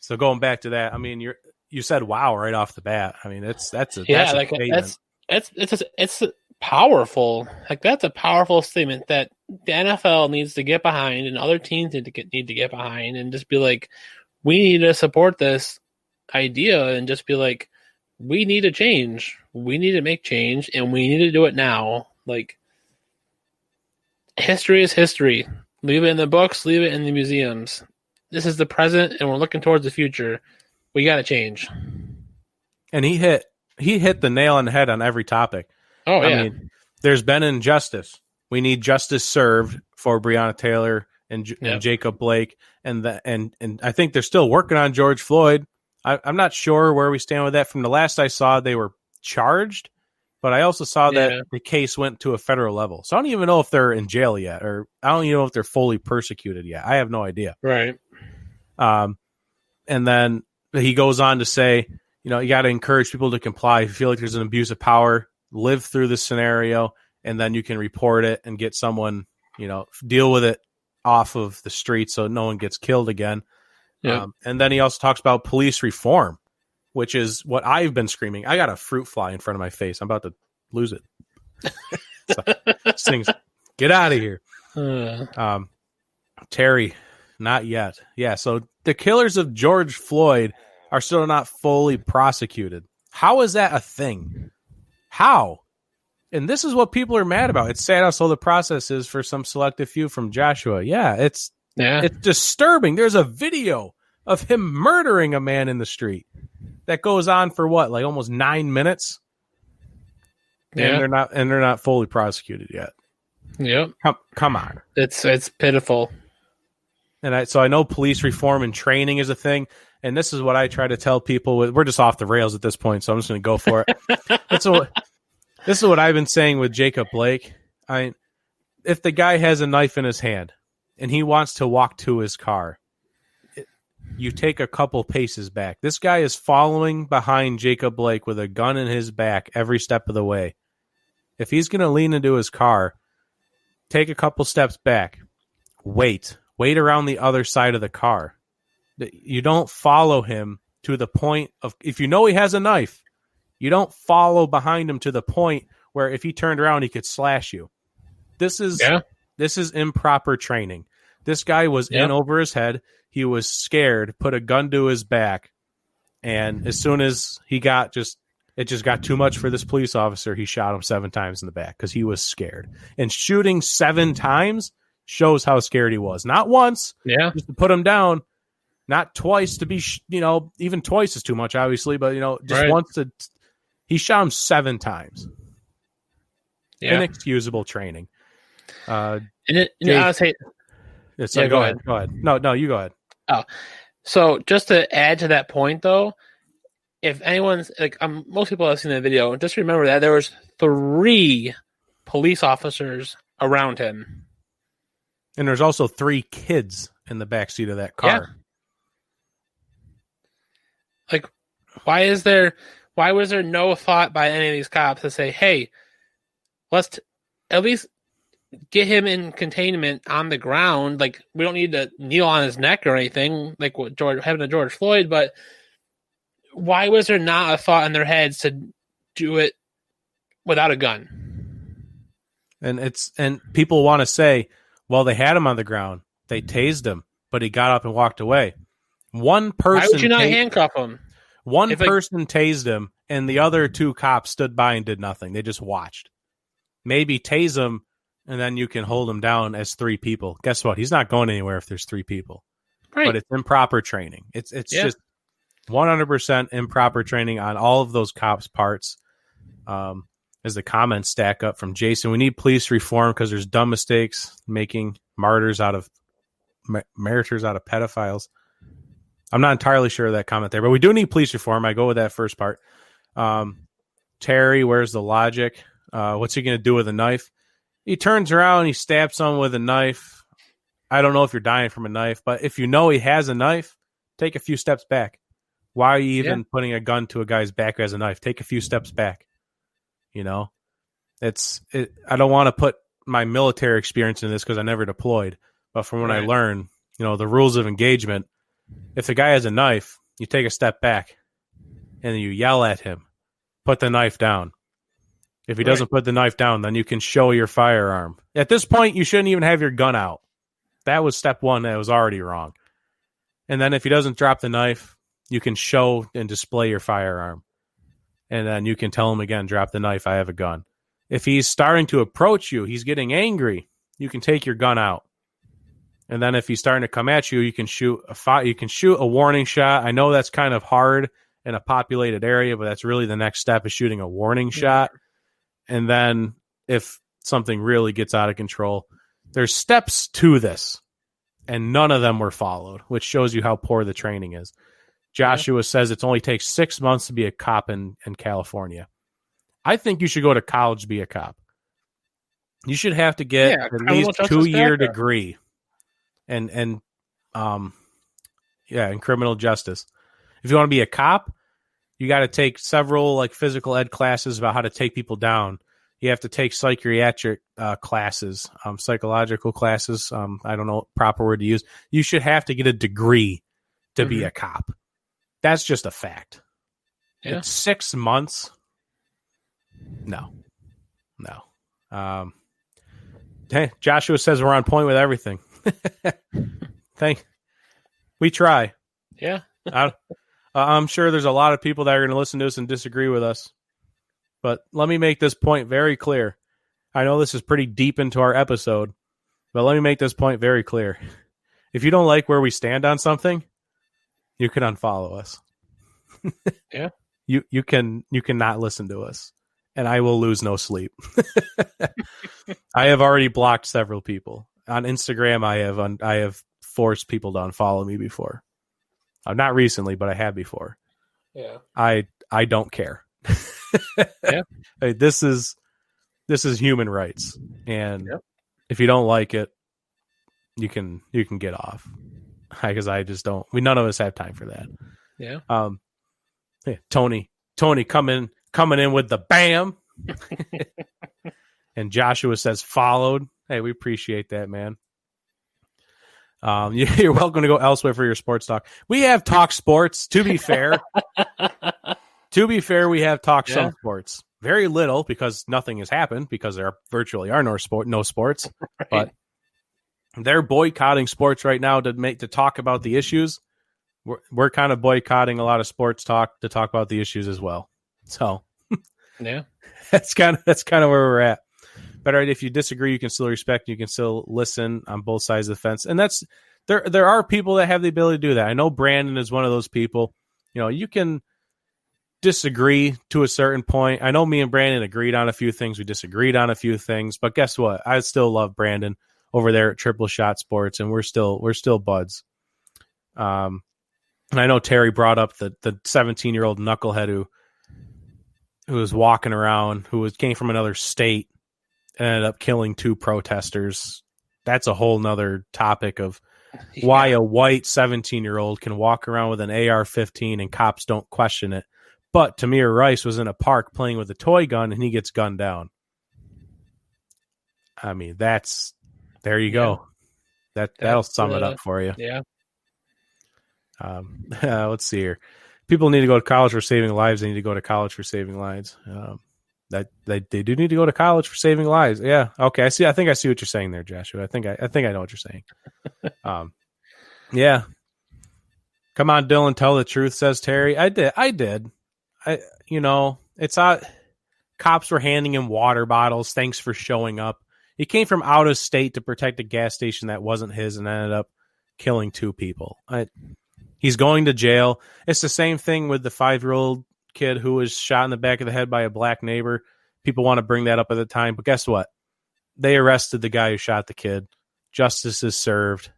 So going back to that, I mean, you said wow right off the bat. I mean, that's a statement. It's powerful. Like, that's a powerful statement that the NFL needs to get behind, and other teams need to get behind, and just be like, we need to support this idea, and just be like, we need to change. We need to make change, and we need to do it now. Like, history is history. Leave it in the books. Leave it in the museums. This is the present, and we're looking towards the future. We got to change. And he hit the nail on the head on every topic. Oh, yeah. I mean, there's been injustice. We need justice served for Breonna Taylor and Jacob Blake, and I think they're still working on George Floyd. I'm not sure where we stand with that. From the last I saw, they were charged, but I also saw that the case went to a federal level. So I don't even know if they're in jail yet, or I don't even know if they're fully persecuted yet. I have no idea. Right. And then he goes on to say, you got to encourage people to comply. If you feel like there's an abuse of power, live through this scenario, and then you can report it and get someone, deal with it off of the street so no one gets killed again. Yeah. And then he also talks about police reform, which is what I've been screaming. I got a fruit fly in front of my face. I'm about to lose it. Things, get out of here. Terry, not yet. Yeah, so the killers of George Floyd are still not fully prosecuted. How is that a thing? How? And this is what people are mad about. It's sad how slow the process is for some selective few from Joshua. Yeah, it's disturbing. There's a video of him murdering a man in the street that goes on for what, like almost 9 minutes? Yeah. And they're not fully prosecuted yet. Yep. Come on. It's pitiful. And so I know police reform and training is a thing, and this is what I try to tell people. We're just off the rails at this point, so I'm just going to go for it. This is what I've been saying with Jacob Blake. If the guy has a knife in his hand and he wants to walk to his car, you take a couple paces back. This guy is following behind Jacob Blake with a gun in his back every step of the way. If he's going to lean into his car, take a couple steps back. Wait around the other side of the car. You don't follow him to the point of, if you know he has a knife, you don't follow behind him to the point where if he turned around, he could slash you. This is improper training. This guy was in over his head. He was scared, put a gun to his back. And as soon as it just got too much for this police officer, he shot him 7 times in the back because he was scared. And shooting 7 times shows how scared he was. Not once, just to put him down. Not twice to be, even twice is too much, obviously. But, just once to... He shot him 7 times. Yeah. Inexcusable training. I would say... go ahead. Go ahead. No, you go ahead. Oh, so just to add to that point, though, if anyone's like, most people have seen the video, just remember that there was 3 police officers around him, and there's also 3 kids in the backseat of that car. Yeah. Like, why was there no thought by any of these cops to say, hey, let's at least get him in containment on the ground. Like, we don't need to kneel on his neck or anything, like what happened to George Floyd. But why was there not a thought in their heads to do it without a gun? And people want to say, well, they had him on the ground, they tased him, but he got up and walked away. One person. Why would you not handcuff him? One person tased him, and the other two cops stood by and did nothing. They just watched. Maybe tase him, and then you can hold him down as 3 people. Guess what? He's not going anywhere if there's 3 people. Right. But it's improper training. It's just 100% improper training on all of those cops' parts. As the comments stack up from Jason, we need police reform because there's dumb mistakes making martyrs out of pedophiles. I'm not entirely sure of that comment there, but we do need police reform. I go with that first part. Terry, where's the logic? What's he going to do with a knife? He turns around, he stabs someone with a knife. I don't know if you're dying from a knife, but if you know he has a knife, take a few steps back. Why are you even putting a gun to a guy's back who has a knife? Take a few steps back. You know, I don't want to put my military experience in this because I never deployed, but from what I learned, the rules of engagement, if the guy has a knife, you take a step back and you yell at him, put the knife down. If he doesn't put the knife down, then you can show your firearm. At this point, you shouldn't even have your gun out. That was step 1 that was already wrong. And then if he doesn't drop the knife, you can show and display your firearm. And then you can tell him again, drop the knife, I have a gun. If he's starting to approach you, he's getting angry, you can take your gun out. And then if he's starting to come at you, you can shoot a warning shot. I know that's kind of hard in a populated area, but that's really the next step is shooting a warning shot. And then if something really gets out of control, there's steps to this, and none of them were followed, which shows you how poor the training is. Joshua says it only takes 6 months to be a cop in California. I think you should go to college to be a cop. You should have to get at least a 2-year degree in criminal justice. If you want to be a cop, you got to take several physical ed classes about how to take people down. You have to take psychiatric classes, psychological classes. I don't know what proper word to use. You should have to get a degree to be a cop. That's just a fact. Yeah. It's 6 months. No. Hey, Joshua says we're on point with everything. We try. Yeah. I'm sure there's a lot of people that are going to listen to us and disagree with us. But let me make this point very clear. I know this is pretty deep into our episode, but let me make this point very clear. If you don't like where we stand on something, you can unfollow us. Yeah. You can not listen to us, and I will lose no sleep. I have already blocked several people on Instagram. I have forced people to unfollow me before. Not recently, but I have before. Yeah. I don't care. Yeah. This is human rights, and if you don't like it, you can get off. Because I just don't. None of us have time for that. Yeah. Tony coming in with the bam, and Joshua says followed. Hey, we appreciate that, man. You're welcome to go elsewhere for your sports talk. We have talk sports. To be fair, we have talked some sports. Very little because nothing has happened because there virtually are no sports. Right. But they're boycotting sports right now to talk about the issues. We're kind of boycotting a lot of sports talk to talk about the issues as well. So yeah, that's kind of where we're at. But right, if you disagree, you can still respect. You can still listen on both sides of the fence, and that's there are people that have the ability to do that. I know Brandon is one of those people. You can disagree to a certain point. I know me and Brandon agreed on a few things. We disagreed on a few things, but guess what? I still love Brandon over there at Triple Shot Sports, and we're still buds. And I know Terry brought up the 17-year-old knucklehead who was walking around, came from another state, and ended up killing 2 protesters. That's a whole nother topic of why a white 17-year-old can walk around with an AR-15 and cops don't question it. But Tamir Rice was in a park playing with a toy gun and he gets gunned down. I mean, there you go. That'll sum it up for you. Yeah. Let's see here. People need to go to college for saving lives. They need to go to college for saving lives. That they do need to go to college for saving lives. Yeah. Okay. I think I see what you're saying there, Joshua. I think I know what you're saying. Yeah. Come on, Dylan, tell the truth, says Terry. I did. It's not. Cops were handing him water bottles. Thanks for showing up. He came from out of state to protect a gas station that wasn't his and ended up killing 2 people. He's going to jail. It's the same thing with the 5-year-old kid who was shot in the back of the head by a black neighbor. People want to bring that up at the time, but guess what? They arrested the guy who shot the kid. Justice is served.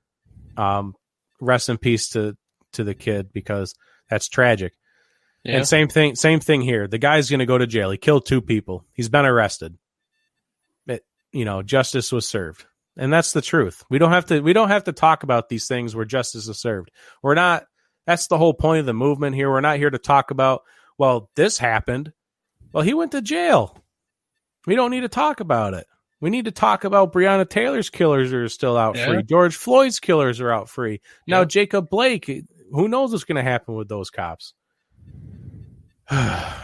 Rest in peace to the kid, because that's tragic. Yeah. And same thing here. The guy's going to go to jail. He killed 2 people. He's been arrested. Justice was served. And that's the truth. We don't have to talk about these things where justice is served. That's the whole point of the movement here. We're not here to talk about, well, this happened. Well, he went to jail. We don't need to talk about it. We need to talk about Breonna Taylor's killers are still out free. George Floyd's killers are out free. Now, Jacob Blake, who knows what's going to happen with those cops? God,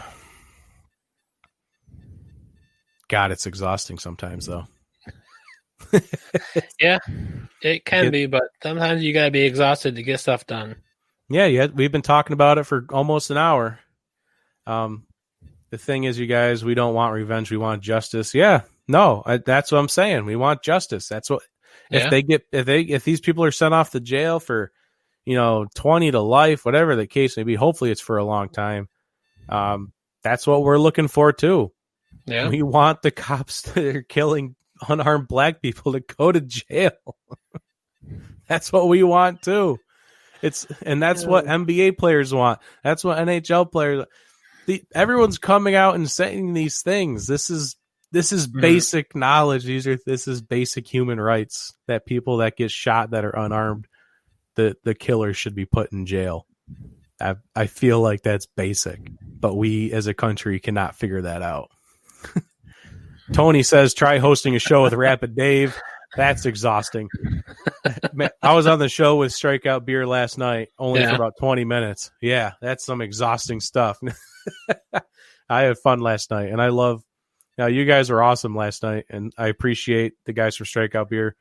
it's exhausting sometimes, though. Yeah, it can be, but sometimes you got to be exhausted to get stuff done. Yeah, we've been talking about it for almost an hour. The thing is, you guys, we don't want revenge. We want justice. Yeah, no, that's what I'm saying. We want justice. That's what if these people are sent off to jail for 20 to life, whatever the case may be. Hopefully, it's for a long time. That's what we're looking for too. Yeah, we want the cops that are killing unarmed black people to go to jail. That's what we want too. That's what NBA players want. That's what NHL players. Everyone's coming out and saying these things. This is basic knowledge. This is basic human rights, that people that get shot that are unarmed, the killers should be put in jail. I feel like that's basic, but we as a country cannot figure that out. Tony says, try hosting a show with Rapid Dave. That's exhausting. Man, I was on the show with Strikeout Beer last night, only for about 20 minutes. Yeah, that's some exhausting stuff. I had fun last night, and I love you guys were awesome last night, and I appreciate the guys from Strikeout Beer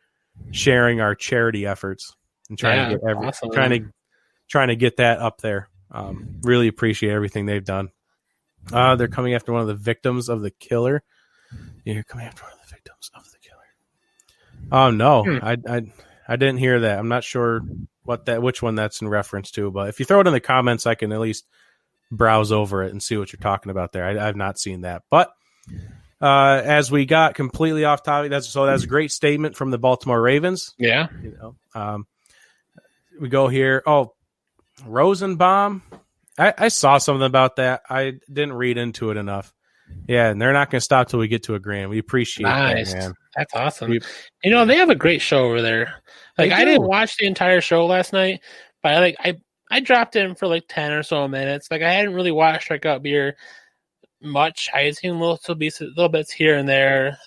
sharing our charity efforts and trying to get that up there. Really appreciate everything they've done. They're coming after one of the victims of the killer. You're coming after one of the victims of the killer. Oh no, I didn't hear that. I'm not sure which one that's in reference to, but if you throw it in the comments, I can at least browse over it and see what you're talking about there. I've not seen that, but as we got completely off topic, that's a great statement from the Baltimore Ravens. Yeah, we go here. Oh, Rosenbaum. I saw something about that. I didn't read into it enough. Yeah, and they're not going to stop till we get to a grand. We appreciate that, man. That's awesome. They have a great show over there. I didn't watch the entire show last night, but I dropped in for 10 or so minutes. I hadn't really watched Strikeout Beer much. I had seen little bits here and there.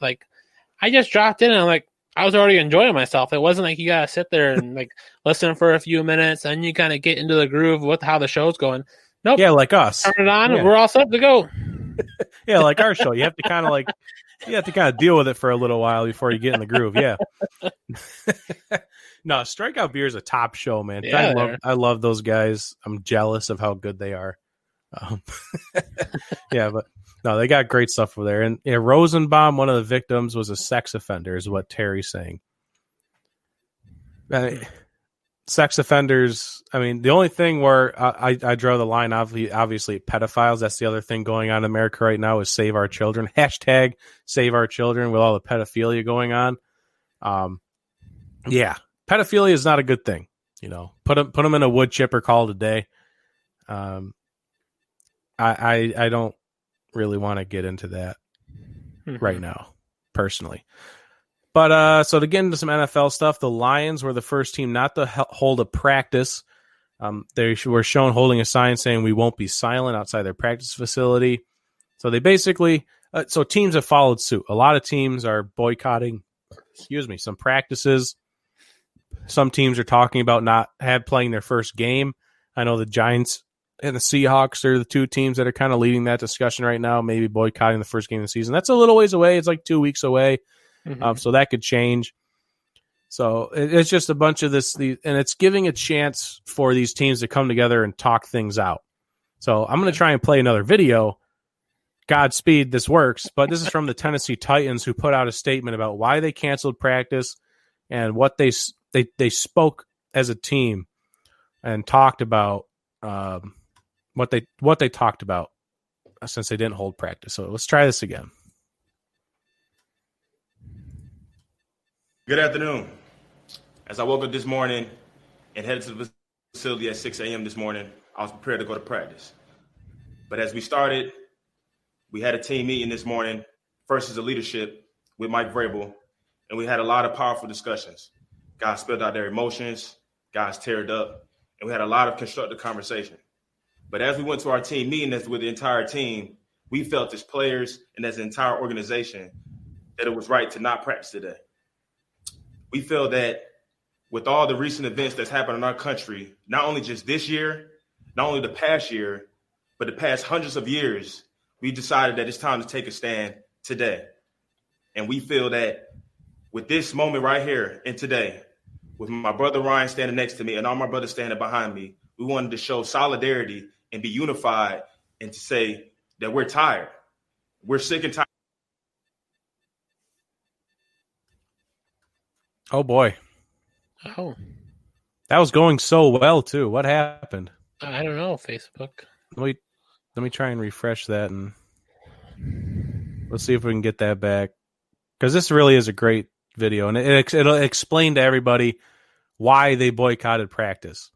I just dropped in and I was already enjoying myself. It wasn't like you got to sit there and listen for a few minutes and you kind of get into the groove with how the show's going. Nope. Yeah, like us. Turn it on. Yeah. We're all set to go. Yeah, like our show. You have to kind of deal with it for a little while before you get in the groove. Yeah. No, Strikeout Beer is a top show, man. Yeah, I love those guys. I'm jealous of how good they are. Yeah, but no, they got great stuff over there. And Rosenbaum, one of the victims, was a sex offender, is what Terry's saying. Sex offenders, the only thing where I draw the line, obviously pedophiles. That's the other thing going on in America right now is save our children. Hashtag save our children with all the pedophilia going on. Yeah, pedophilia is not a good thing. Put them in a wood chipper, call it a day. I don't really want to get into that right now, personally. But so to get into some NFL stuff, the Lions were the first team not to hold a practice. They were shown holding a sign saying we won't be silent outside their practice facility. So they basically, so teams have followed suit. A lot of teams are boycotting some practices. Some teams are talking about not playing their first game. I know the Giants and the Seahawks are the two teams that are kind of leading that discussion right now, maybe boycotting the first game of the season. That's a little ways away. It's like 2 weeks away. So that could change. So it's just a bunch of this, and it's giving a chance for these teams to come together and talk things out. So I'm going to try and play another video. Godspeed, this works. But this is from the Tennessee Titans, who put out a statement about why they canceled practice and what they spoke as a team and talked about what they talked about since they didn't hold practice. So let's try this again. Good afternoon. As I woke up this morning and headed to the facility at 6 a.m. this morning, I was prepared to go to practice. But as we started, we had a team meeting this morning, first as a leadership with Mike Vrabel, and we had a lot of powerful discussions. Guys spilled out their emotions, guys teared up, and we had a lot of constructive conversation. But as we went to our team meeting with the entire team, we felt as players and as an entire organization that it was right to not practice today. We feel that with all the recent events that's happened in our country, not only just this year, not only the past year, but the past hundreds of years, we decided that it's time to take a stand today. And we feel that with this moment right here and today, with my brother Ryan standing next to me and all my brothers standing behind me, we wanted to show solidarity and be unified and to say that we're tired. We're sick and tired. Oh, boy. Oh. That was going so well, too. What happened? I don't know, Facebook. Let me try and refresh that, and let's see if we can get that back. Because this really is a great video, and it'll explain to everybody why they boycotted practice.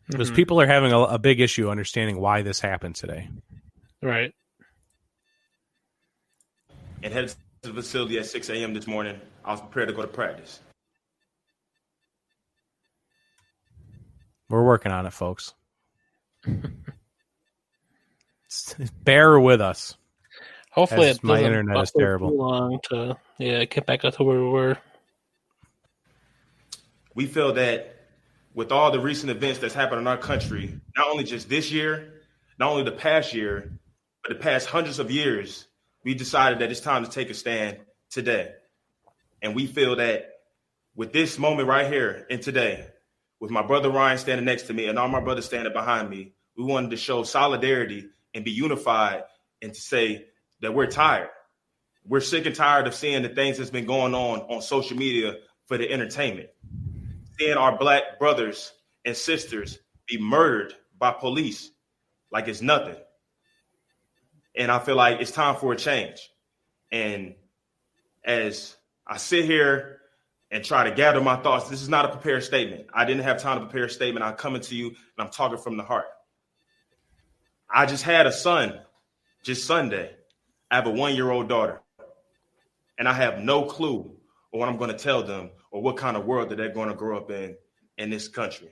Because people are having a big issue understanding why this happened today. Right. And headed to the facility at 6 a.m. this morning. I was prepared to go to practice. We're working on it, folks. Bear with us. Hopefully, it my doesn't internet is buffer terrible. Too long to get back up to where we were. We feel that with all the recent events that's happened in our country, not only just this year, not only the past year, but the past hundreds of years, we decided that it's time to take a stand today. And we feel that with this moment right here and today, with my brother Ryan standing next to me and all my brothers standing behind me, we wanted to show solidarity and be unified and to say that we're tired. We're sick and tired of seeing the things that's been going on social media for the entertainment. Seeing our Black brothers and sisters be murdered by police like it's nothing. And I feel like it's time for a change. And as I sit here and try to gather my thoughts, this is not a prepared statement. I didn't have time to prepare a statement. I'm coming to you and I'm talking from the heart. I just had a son just Sunday. I have a 1-year-old daughter, and I have no clue on what I'm going to tell them or what kind of world that they're going to grow up in this country.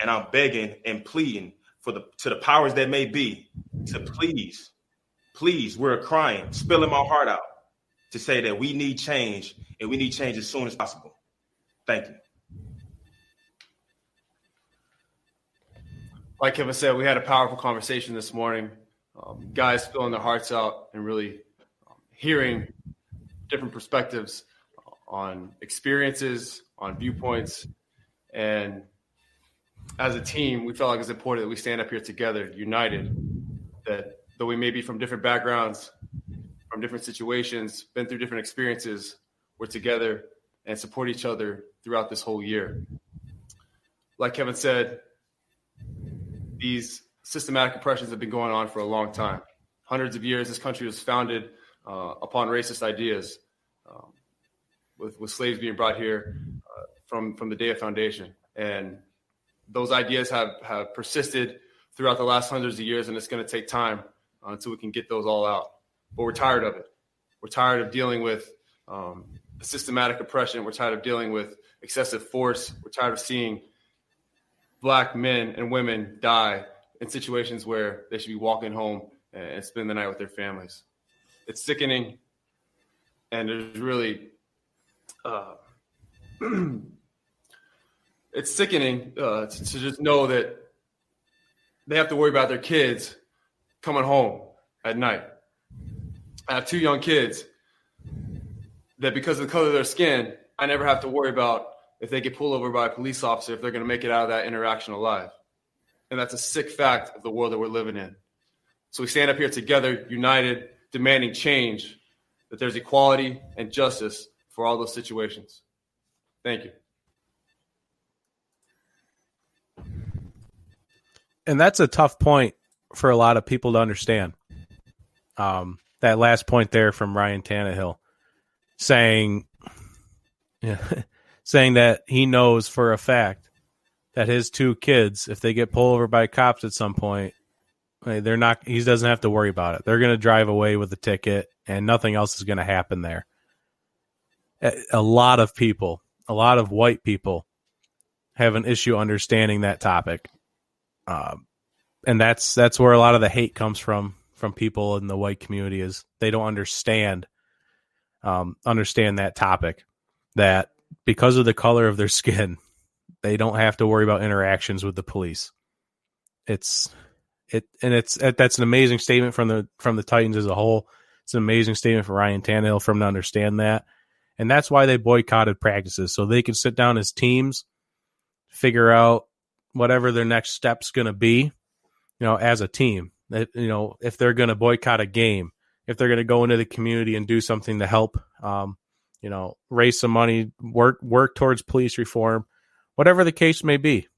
And I'm begging and pleading to the powers that may be to please, we're crying, spilling my heart out to say that we need change, and we need change as soon as possible. Thank you. Like Kevin said, we had a powerful conversation this morning. Guys spilling their hearts out and really hearing different perspectives on experiences, on viewpoints. And as a team, we felt like it's important that we stand up here together, united, that though we may be from different backgrounds, from different situations, been through different experiences, we're together and support each other throughout this whole year. Like Kevin said, these systematic oppressions have been going on for a long time. Hundreds of years, this country was founded upon racist ideas, with slaves being brought here from the day of foundation. And those ideas have persisted throughout the last hundreds of years, and it's going to take time until we can get those all out. But we're tired of it. We're tired of dealing with systematic oppression. We're tired of dealing with excessive force. We're tired of seeing Black men and women die in situations where they should be walking home and spend the night with their families. It's sickening, and there's really it's sickening to just know that they have to worry about their kids coming home at night. I have 2 young kids that because of the color of their skin, I never have to worry about if they get pulled over by a police officer, if they're going to make it out of that interaction alive. And that's a sick fact of the world that we're living in. So we stand up here together, united, demanding change, that there's equality and justice for all those situations. Thank you. And that's a tough point for a lot of people to understand. That last point there from Ryan Tannehill saying that he knows for a fact that his 2 kids, if they get pulled over by cops at some point, he doesn't have to worry about it. They're going to drive away with the ticket and nothing else is going to happen there. A lot of people, a lot of white people have an issue understanding that topic. And that's where a lot of the hate comes from people in the white community, is they don't understand that topic, that because of the color of their skin, they don't have to worry about interactions with the police. That's an amazing statement from the Titans as a whole. It's an amazing statement for Ryan Tannehill for him to understand that. And that's why they boycotted practices, so they could sit down as teams, figure out whatever their next step's going to be, as a team. That, if they're going to boycott a game, if they're going to go into the community and do something to help, raise some money, work towards police reform, whatever the case may be.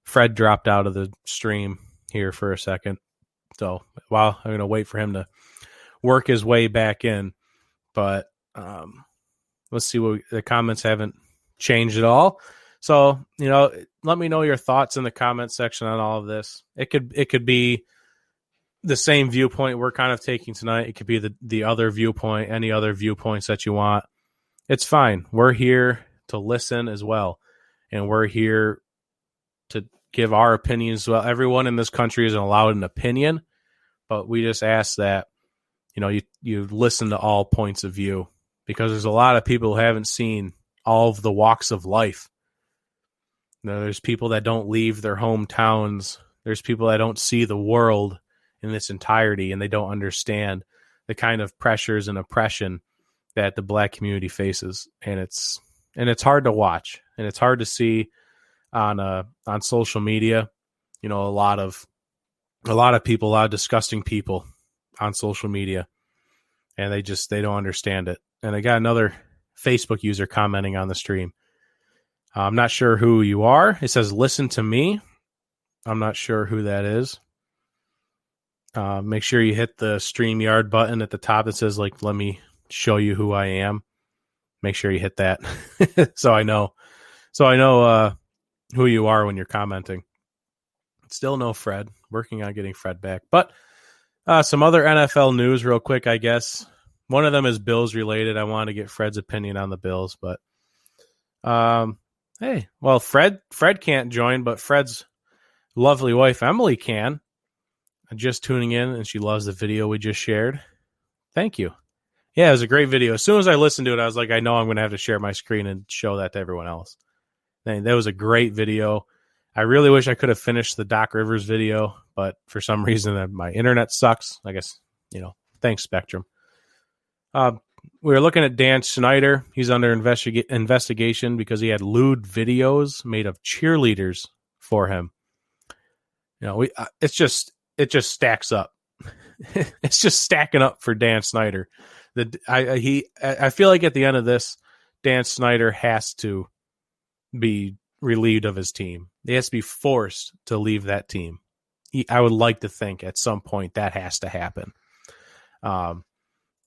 Fred dropped out of the stream here for a second. So, I'm going to wait for him to work his way back in. But let's see, the comments haven't changed at all. So, let me know your thoughts in the comment section on all of this. It could be the same viewpoint we're kind of taking tonight. It could be the other viewpoint, any other viewpoints that you want. It's fine. We're here to listen as well. And we're here to give our opinions. Well, everyone in this country is allowed an opinion, but we just ask that, you listen to all points of view, because there's a lot of people who haven't seen all of the walks of life. There's people that don't leave their hometowns. There's people that don't see the world in its entirety, and they don't understand the kind of pressures and oppression that the Black community faces. And it's hard to watch, and it's hard to see on social media. A lot of people, a lot of disgusting people on social media, and they don't understand it. And I got another Facebook user commenting on the stream. I'm not sure who you are. It says, listen to me. I'm not sure who that is. Make sure you hit the StreamYard button at the top that says, let me show you who I am. Make sure you hit that so I know who you are when you're commenting. Still no Fred. Working on getting Fred back. But some other NFL news real quick, I guess. One of them is Bills related. I want to get Fred's opinion on the Bills, but hey, well, Fred can't join, but Fred's lovely wife Emily can. Just tuning in, and she loves the video we just shared. Thank you. Yeah, it was a great video. As soon as I listened to it, I was like, I know I'm going to have to share my screen and show that to everyone else. And that was a great video. I really wish I could have finished the Doc Rivers video, but for some reason my internet sucks. I guess, thanks, Spectrum. We were looking at Dan Snyder. He's under investigation because he had lewd videos made of cheerleaders for him. It just stacks up. It's just stacking up for Dan Snyder. I feel like at the end of this, Dan Snyder has to be relieved of his team. He has to be forced to leave that team. I would like to think at some point that has to happen.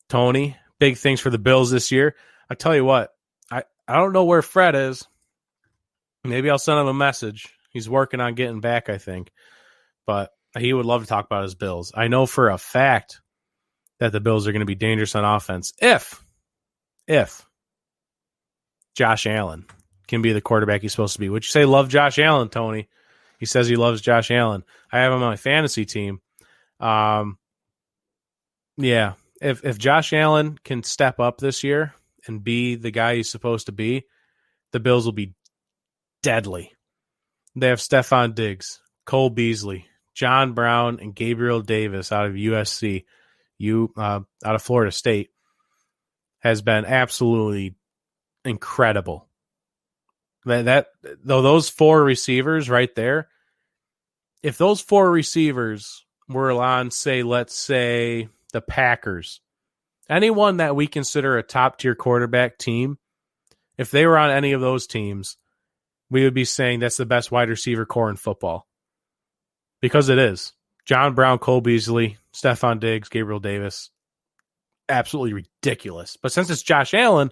Tony, big things for the Bills this year. I tell you what, I don't know where Fred is. Maybe I'll send him a message. He's working on getting back, I think. But he would love to talk about his Bills. I know for a fact that the Bills are going to be dangerous on offense if Josh Allen can be the quarterback he's supposed to be. Would you say love Josh Allen, Tony? He says he loves Josh Allen. I have him on my fantasy team. Yeah, if Josh Allen can step up this year and be the guy he's supposed to be, the Bills will be deadly. They have Stephon Diggs, Cole Beasley, John Brown, and Gabriel Davis out of USC. Out of Florida State has been absolutely incredible. Though those 4 receivers right there, if those 4 receivers were on, let's say the Packers, anyone that we consider a top tier quarterback team, if they were on any of those teams, we would be saying that's the best wide receiver core in football. Because it is. John Brown, Cole Beasley, Stephon Diggs, Gabriel Davis. Absolutely ridiculous. But since it's Josh Allen,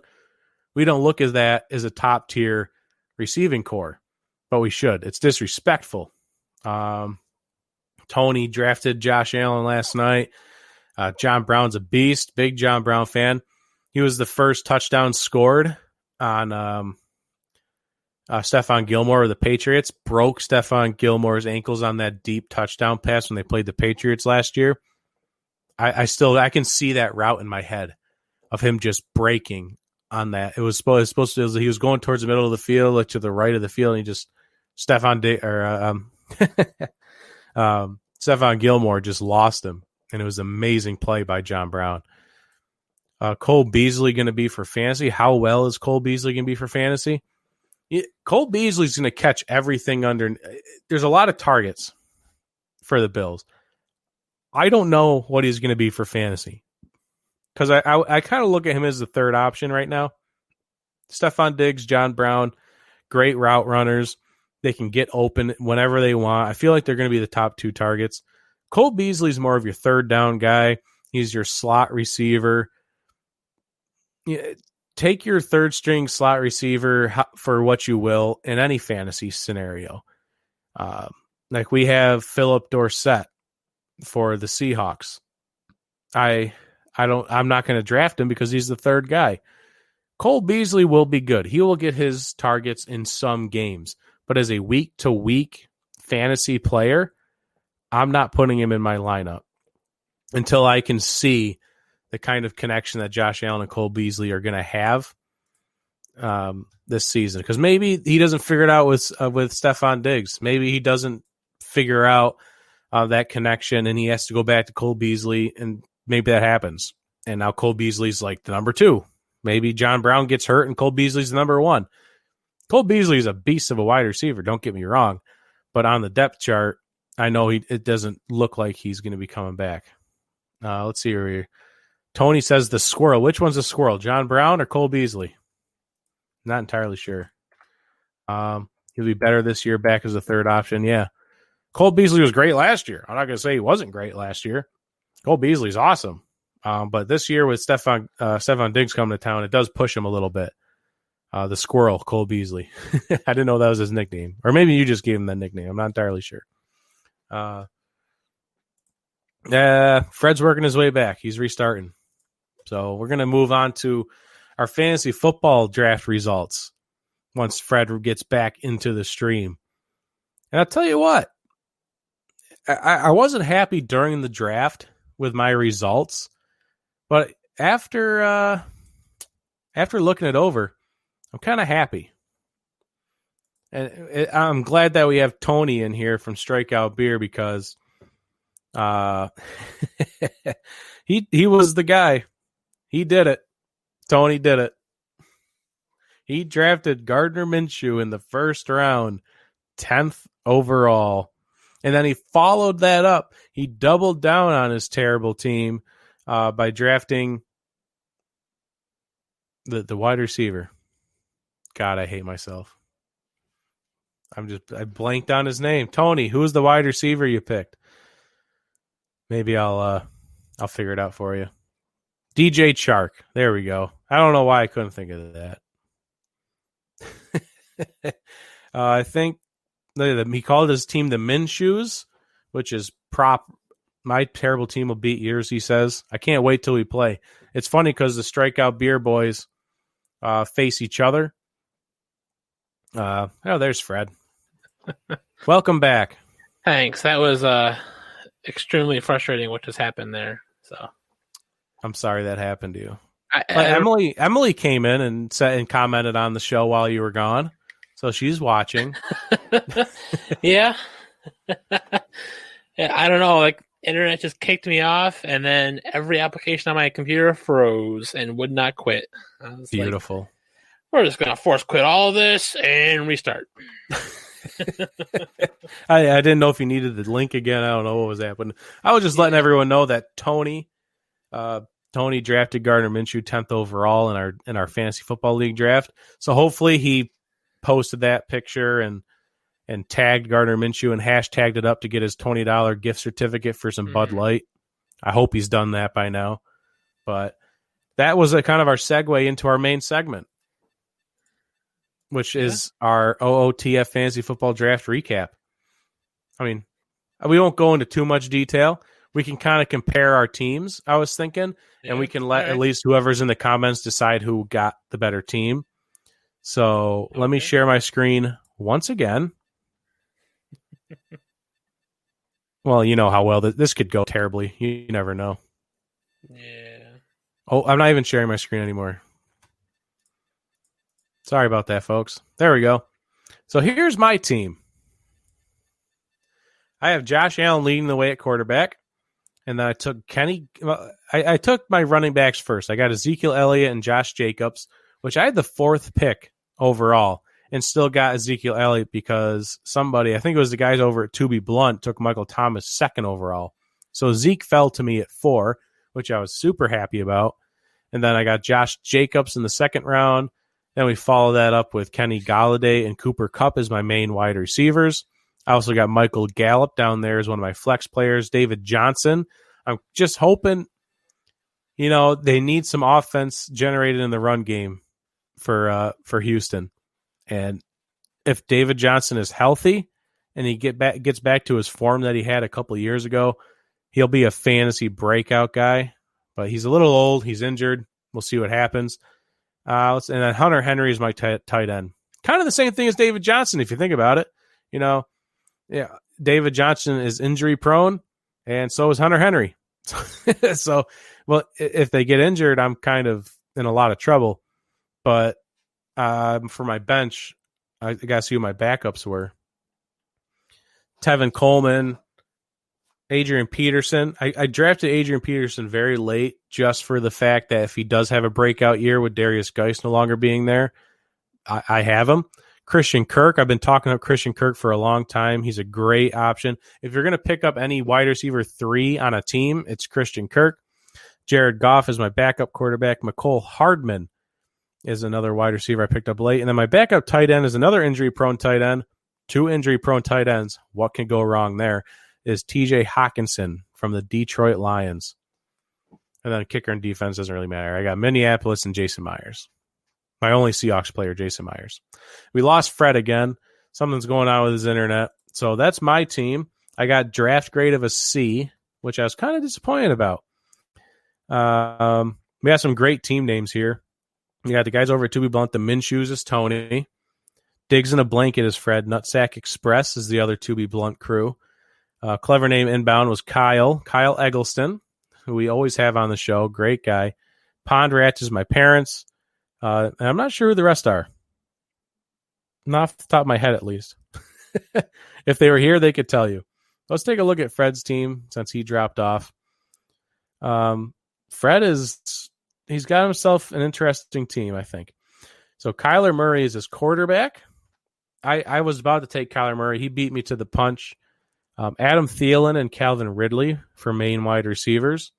we don't look at that as a top tier receiving core. But we should. It's disrespectful. Tony drafted Josh Allen last night. John Brown's a beast. Big John Brown fan. He was the first touchdown scored on Stephon Gilmore of the Patriots. Broke Stephon Gilmore's ankles on that deep touchdown pass when they played the Patriots last year. I can see that route in my head of him just breaking on that. It was supposed to, he was going towards the middle of the field, like to the right of the field, and he just Stephon Gilmore just lost him, and it was an amazing play by John Brown. Cole Beasley going to be for fantasy. How well is Cole Beasley going to be for fantasy? Cole Beasley's going to catch everything under. There's a lot of targets for the Bills. I don't know what he's going to be for fantasy because I kind of look at him as the third option right now. Stephon Diggs, John Brown, great route runners. They can get open whenever they want. I feel like they're going to be the top 2 targets. Cole Beasley's more of your third down guy. He's your slot receiver. Take your third string slot receiver for what you will in any fantasy scenario. Like we have Philip Dorsett for the Seahawks. I'm not going to draft him because he's the third guy. Cole Beasley will be good. He will get his targets in some games, but as a week to week fantasy player, I'm not putting him in my lineup until I can see the kind of connection that Josh Allen and Cole Beasley are going to have this season. Because maybe he doesn't figure it out with Stephon Diggs. Maybe he doesn't figure out that connection, and he has to go back to Cole Beasley, and maybe that happens. And now Cole Beasley's like the number 2. Maybe John Brown gets hurt, and Cole Beasley's the number 1. Cole Beasley is a beast of a wide receiver, don't get me wrong. But on the depth chart, I know it doesn't look like he's going to be coming back. Let's see here. Tony says the squirrel. Which one's the squirrel, John Brown or Cole Beasley? Not entirely sure. He'll be better this year back as a third option. Yeah. Cole Beasley was great last year. I'm not going to say he wasn't great last year. Cole Beasley's awesome. But this year with Stephon Diggs coming to town, it does push him a little bit. The squirrel, Cole Beasley. I didn't know that was his nickname. Or maybe you just gave him that nickname. I'm not entirely sure. Fred's working his way back. He's restarting. So we're going to move on to our fantasy football draft results once Fred gets back into the stream. And I'll tell you what, I wasn't happy during the draft with my results, but after looking it over, I'm kind of happy. And I'm glad that we have Tony in here from Strikeout Beer because he was the guy. He did it. Tony did it. He drafted Gardner Minshew in the first round, 10th overall. And then he followed that up. He doubled down on his terrible team by drafting the wide receiver. God, I hate myself. I blanked on his name. Tony, who's the wide receiver you picked? Maybe I'll figure it out for you. DJ Chark. There we go. I don't know why I couldn't think of that. I think he called his team the Minshews, which is prop. My terrible team will beat yours, he says. I can't wait till we play. It's funny because the Strikeout Beer boys face each other. There's Fred. Welcome back. Thanks. That was extremely frustrating what just happened there. So I'm sorry that happened to you. I But don't- Emily came in and said and commented on the show while you were gone, so she's watching. yeah. Yeah, I don't know. Like, internet just kicked me off, and then every application on my computer froze and would not quit. I was like, Beautiful. we're just gonna force quit all of this and restart. I didn't know if you needed the link again. I don't know what was happening. I was just letting everyone know that Tony drafted Gardner Minshew 10th overall in our fantasy football league draft. So hopefully he posted that picture and tagged Gardner Minshew and hashtagged it up to get his $20 gift certificate for some Bud Light. I hope he's done that by now. But that was a kind of our segue into our main segment, which is our OOTF Fantasy Football Draft recap. I mean, we won't go into too much detail. We can kind of compare our teams, I was thinking, and we can let at least whoever's in the comments decide who got the better team. So let me share my screen once again. Well, you know how well this could go terribly. You never know. Yeah. Oh, I'm not even sharing my screen anymore. Sorry about that, folks. There we go. So here's my team. I have Josh Allen leading the way at quarterback. And then I took Kenny. I took my running backs first. I got Ezekiel Elliott and Josh Jacobs, which I had the 4th pick overall and still got Ezekiel Elliott because somebody, I think it was the guys over at Tubi Blunt, took Michael Thomas 2nd overall. So Zeke fell to me at 4, which I was super happy about. And then I got Josh Jacobs in the 2nd round. Then we follow that up with Kenny Golladay and Cooper Kupp as my main wide receivers. I also got Michael Gallup down there as one of my flex players. David Johnson. I'm just hoping, they need some offense generated in the run game for Houston. And if David Johnson is healthy and he gets back to his form that he had a couple of years ago, he'll be a fantasy breakout guy. But he's a little old. He's injured. We'll see what happens. And then Hunter Henry is my tight end. Kind of the same thing as David Johnson, if you think about it. Yeah, David Johnson is injury prone, and so is Hunter Henry. So, well, if they get injured, I'm kind of in a lot of trouble. But for my bench, I got to see who my backups were. Tevin Coleman, Adrian Peterson. I drafted Adrian Peterson very late just for the fact that if he does have a breakout year with Darius Geis no longer being there, I have him. Christian Kirk. I've been talking about Christian Kirk for a long time. He's a great option. If you're going to pick up any wide receiver 3 on a team, it's Christian Kirk. Jared Goff is my backup quarterback. McCole Hardman is another wide receiver I picked up late. And then my backup tight end is another injury-prone tight end. 2 injury-prone tight ends. What can go wrong there is TJ Hawkinson from the Detroit Lions. And then kicker and defense doesn't really matter. I got Minneapolis and Jason Myers. My only Seahawks player, Jason Myers. We lost Fred again. Something's going on with his internet. So that's my team. I got draft grade of a C, which I was kind of disappointed about. We have some great team names here. We got the guys over at Tubi Blunt. The Minshews is Tony. Digs in a Blanket is Fred. Nutsack Express is the other Tubi Blunt crew. Clever name inbound was Kyle Eggleston, who we always have on the show. Great guy. Pond Rats is my parents. And I'm not sure who the rest are. Not off the top of my head, at least. If they were here, they could tell you. Let's take a look at Fred's team since he dropped off. Fred he's got himself an interesting team, I think. So Kyler Murray is his quarterback. I was about to take Kyler Murray. He beat me to the punch. Adam Thielen and Calvin Ridley for main wide receivers.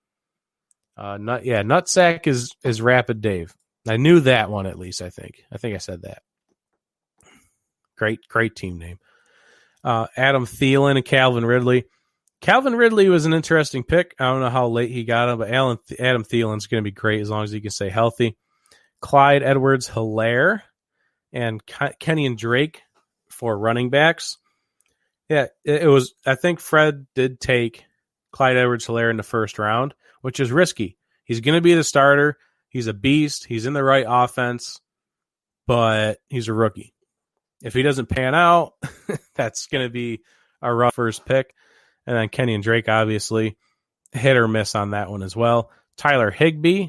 Nutsack is Rapid Dave. I knew that one at least, I think. I think I said that. Great team name. Adam Thielen and Calvin Ridley. Calvin Ridley was an interesting pick. I don't know how late he got him, but Adam Thielen's going to be great as long as he can stay healthy. Clyde Edwards-Helaire and Kenyon Drake for running backs. Yeah, it was. I think Fred did take Clyde Edwards-Helaire in the first round, which is risky. He's going to be the starter. He's a beast. He's in the right offense, but he's a rookie. If he doesn't pan out, that's going to be a rough first pick. And then Kenyon Drake, obviously, hit or miss on that one as well. Tyler Higbee.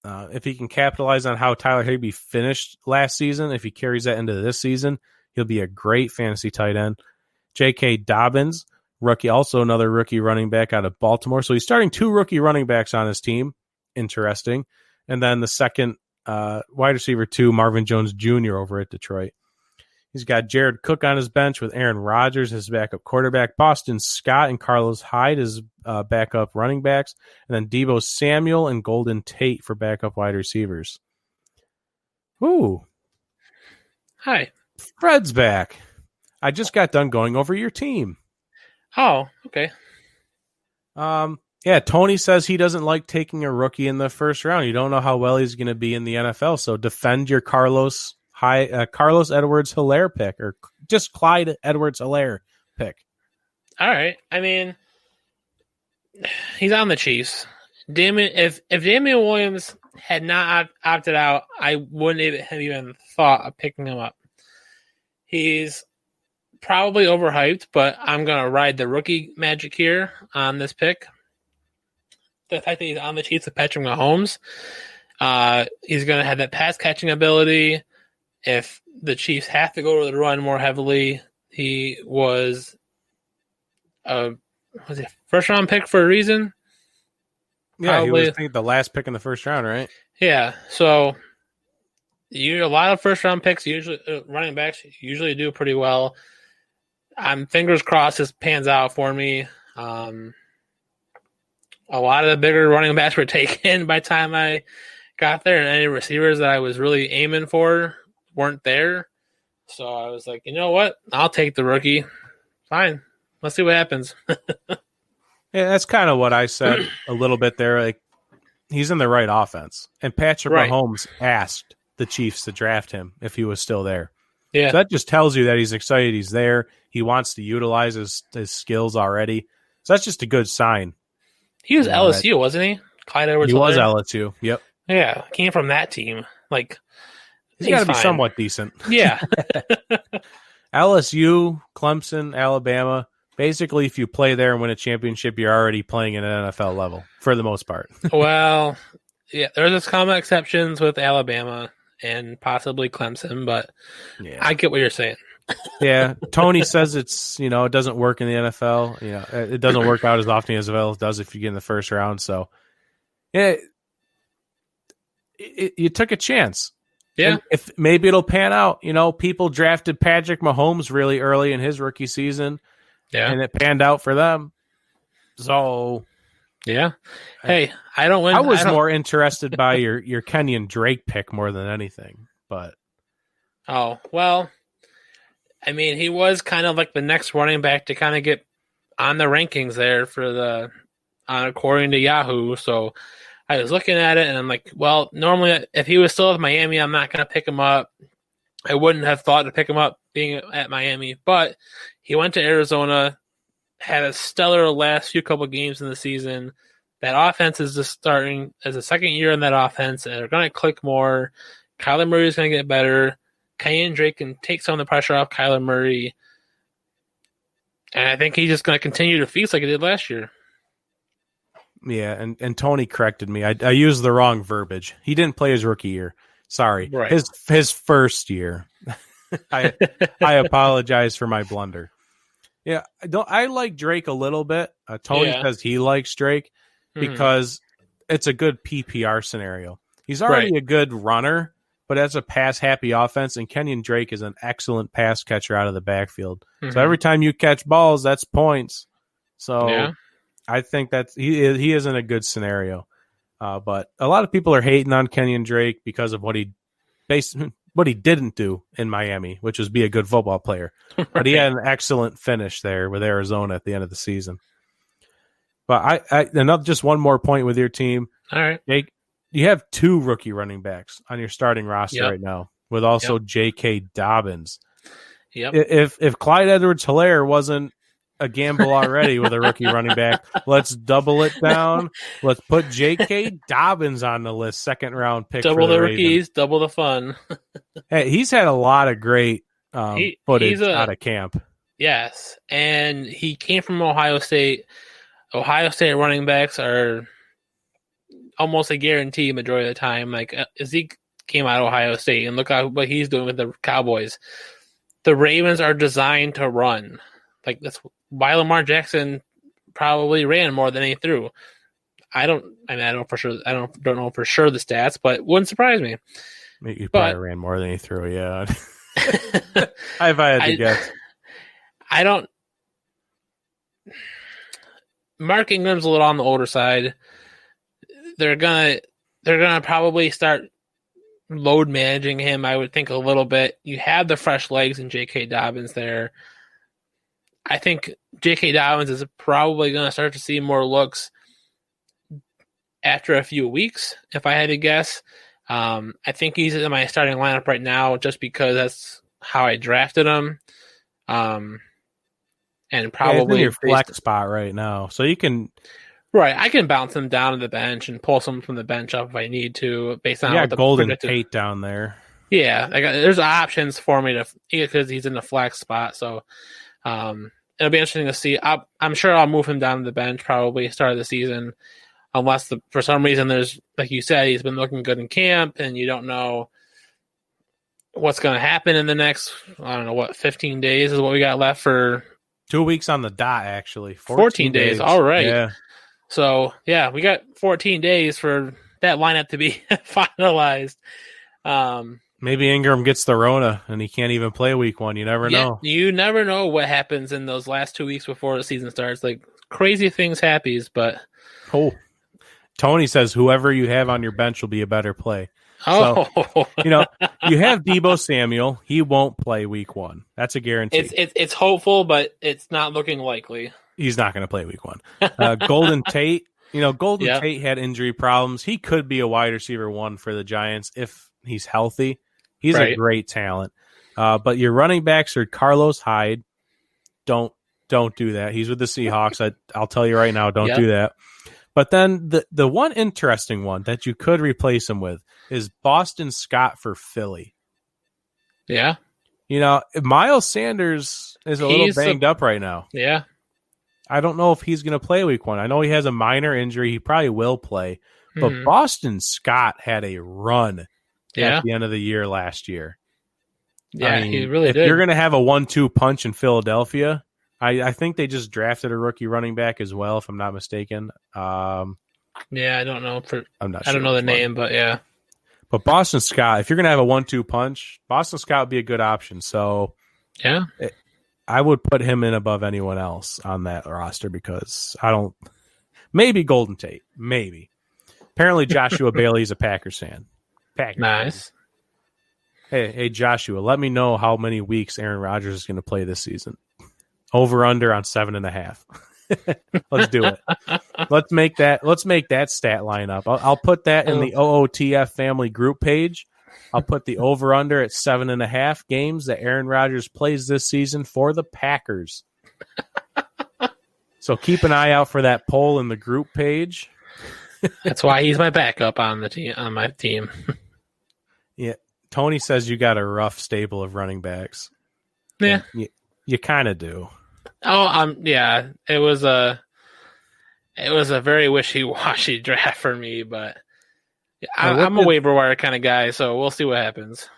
If he can capitalize on how Tyler Higbee finished last season, if he carries that into this season, he'll be a great fantasy tight end. J.K. Dobbins, rookie, also another rookie running back out of Baltimore. So he's starting 2 rookie running backs on his team. Interesting. And then the second wide receiver 2, Marvin Jones Jr. over at Detroit. He's got Jared Cook on his bench with Aaron Rodgers, his backup quarterback, Boston Scott and Carlos Hyde as backup running backs, and then Deebo Samuel and Golden Tate for backup wide receivers. Ooh. Hi. Fred's back. I just got done going over your team. Oh, okay. Yeah, Tony says he doesn't like taking a rookie in the first round. You don't know how well he's going to be in the NFL, so defend your Carlos Edwards-Helaire pick, or just Clyde Edwards-Helaire pick. All right. I mean, he's on the Chiefs. If Damian Williams had not opted out, I wouldn't have even thought of picking him up. He's probably overhyped, but I'm going to ride the rookie magic here on this pick. The fact that he's on the Chiefs with Patrick Mahomes, he's going to have that pass catching ability. If the Chiefs have to go to the run more heavily, he was a first round pick for a reason. Yeah, Probably. he was, I think, the last pick in the first round, right? Yeah, so a lot of first round picks usually running backs usually do pretty well. I'm fingers crossed this pans out for me. A lot of the bigger running backs were taken by the time I got there, and any receivers that I was really aiming for weren't there. So I was like, you know what? I'll take the rookie. Fine. Let's see what happens. Yeah, that's kind of what I said a little bit there. Like, he's in the right offense. And Patrick Right. Mahomes asked the Chiefs to draft him if he was still there. Yeah. So that just tells you that he's excited he's there. He wants to utilize his skills already. So that's just a good sign. He was Yeah, LSU, wasn't he? Clyde Edwards. He was LSU. Yep. Yeah, came from that team. Like, He's got to be fine. somewhat decent. Yeah. LSU, Clemson, Alabama. Basically, if you play there and win a championship, you're already playing at an NFL level for the most part. Well, yeah, there's some common exceptions with Alabama and possibly Clemson, but Yeah. I get what you're saying. Yeah, Tony says it doesn't work in the NFL. It doesn't work out as often as it does if you get in the first round. So, yeah, you took a chance. Yeah. And if maybe it'll pan out. People drafted Patrick Mahomes really early in his rookie season, Yeah. and it panned out for them. So, Yeah. Hey, I don't win. I was more interested by your Kenyon Drake pick more than anything. But Oh, well, I mean, he was kind of like the next running back to kind of get on the rankings there for according to Yahoo. So I was looking at it and I'm like, well, normally if he was still with Miami, I'm not going to pick him up. I wouldn't have thought to pick him up being at Miami, but he went to Arizona, had a stellar last few couple games in the season. That offense is just starting as a second year in that offense, and they're going to click more. Kyler Murray is going to get better. Kenyon Drake can take some of the pressure off Kyler Murray. And I think he's just going to continue to feast like he did last year. yeah, and Tony corrected me. I used the wrong verbiage. He didn't play his rookie year. Sorry, Right. his first year. I apologize for my blunder. Yeah, I like Drake a little bit. Tony Yeah. says he likes Drake because it's a good PPR scenario. He's already a good runner, but that's a pass-happy offense, and Kenyon Drake is an excellent pass catcher out of the backfield. So every time you catch balls, that's points. So Yeah. I think that he is in a good scenario. But a lot of people are hating on Kenyon Drake because of what he didn't do in Miami, which was be a good football player. But he had an excellent finish there with Arizona at the end of the season. But just one more point with your team. All right. Jake, you have 2 rookie running backs on your starting roster Yep. right now, with also J.K. Dobbins. Yep. If Clyde Edwards-Helaire wasn't a gamble already with a rookie running back, let's double it down. Let's put J.K. Dobbins on the list, second round pick. Double for the Ravens. rookies, double the fun. Hey, he's had a lot of great footage out of camp. Yes. And he came from Ohio State. Ohio State running backs are almost a guarantee majority of the time. Like Zeke came out of Ohio State, and look at what he's doing with the Cowboys. The Ravens are designed to run. Like that's why Lamar Jackson probably ran more than he threw. I don't know for sure. I don't know for sure the stats, but wouldn't surprise me. You probably ran more than he threw. Yeah, if I had to guess. I don't. Mark Ingram's a little on the older side. They're gonna probably start load managing him. I would think a little bit. You have the fresh legs in J.K. Dobbins there. I think J.K. Dobbins is probably going to start to see more looks after a few weeks, if I had to guess. I think he's in my starting lineup right now just because that's how I drafted him. And probably in your flex spot right now. So you can... Right, I can bounce him down to the bench and pull some from the bench up if I need to, based on what the Golden Tate down there. Yeah, there's options for me to because he's in the flex spot. So it'll be interesting to see. I'm sure I'll move him down to the bench probably start of the season, unless for some reason there's, like you said, he's been looking good in camp, and you don't know what's going to happen in the next 15 days is what we got left for 2 weeks on the dot. Actually, 14 days. All right. Yeah. So, yeah, we got 14 days for that lineup to be finalized. Maybe Ingram gets the Rona and he can't even play week 1. You never know. You never know what happens in those last 2 weeks before the season starts. Like, crazy things happens, but... Oh, Tony says whoever you have on your bench will be a better play. Oh. So, you have Deebo Samuel. He won't play week 1. That's a guarantee. It's hopeful, but it's not looking likely. He's not going to play week 1. Golden Tate, Tate had injury problems. He could be a wide receiver 1 for the Giants if he's healthy. He's a great talent. But your running backs are Carlos Hyde. Don't do that. He's with the Seahawks. I'll tell you right now, don't do that. But then the one interesting one that you could replace him with is Boston Scott for Philly. Yeah. Miles Sanders is a little banged up right now. Yeah. I don't know if he's going to play week 1. I know he has a minor injury. He probably will play. But Boston Scott had a run at the end of the year last year. Yeah, he really did. If you're going to have a 1-2 punch in Philadelphia, I think they just drafted a rookie running back as well, if I'm not mistaken. Yeah, I don't know. I'm not sure. I don't know the name, but yeah. But Boston Scott, if you're going to have a 1-2 punch, Boston Scott would be a good option. So yeah. I would put him in above anyone else on that roster because maybe Golden Tate, maybe. Apparently Joshua Bailey's a Packers fan. Nice. Hey, Joshua, let me know how many weeks Aaron Rodgers is going to play this season. Over under on 7.5. Let's do it. Let's make that stat line up. I'll put that in the OOTF family group page. I'll put the over-under at 7.5 games that Aaron Rodgers plays this season for the Packers. So keep an eye out for that poll in the group page. That's why he's my backup on my team. Yeah, Tony says you got a rough stable of running backs. Yeah, you kind of do. Oh, yeah. It was a very wishy-washy draft for me, but. I'm a waiver wire kind of guy, so we'll see what happens.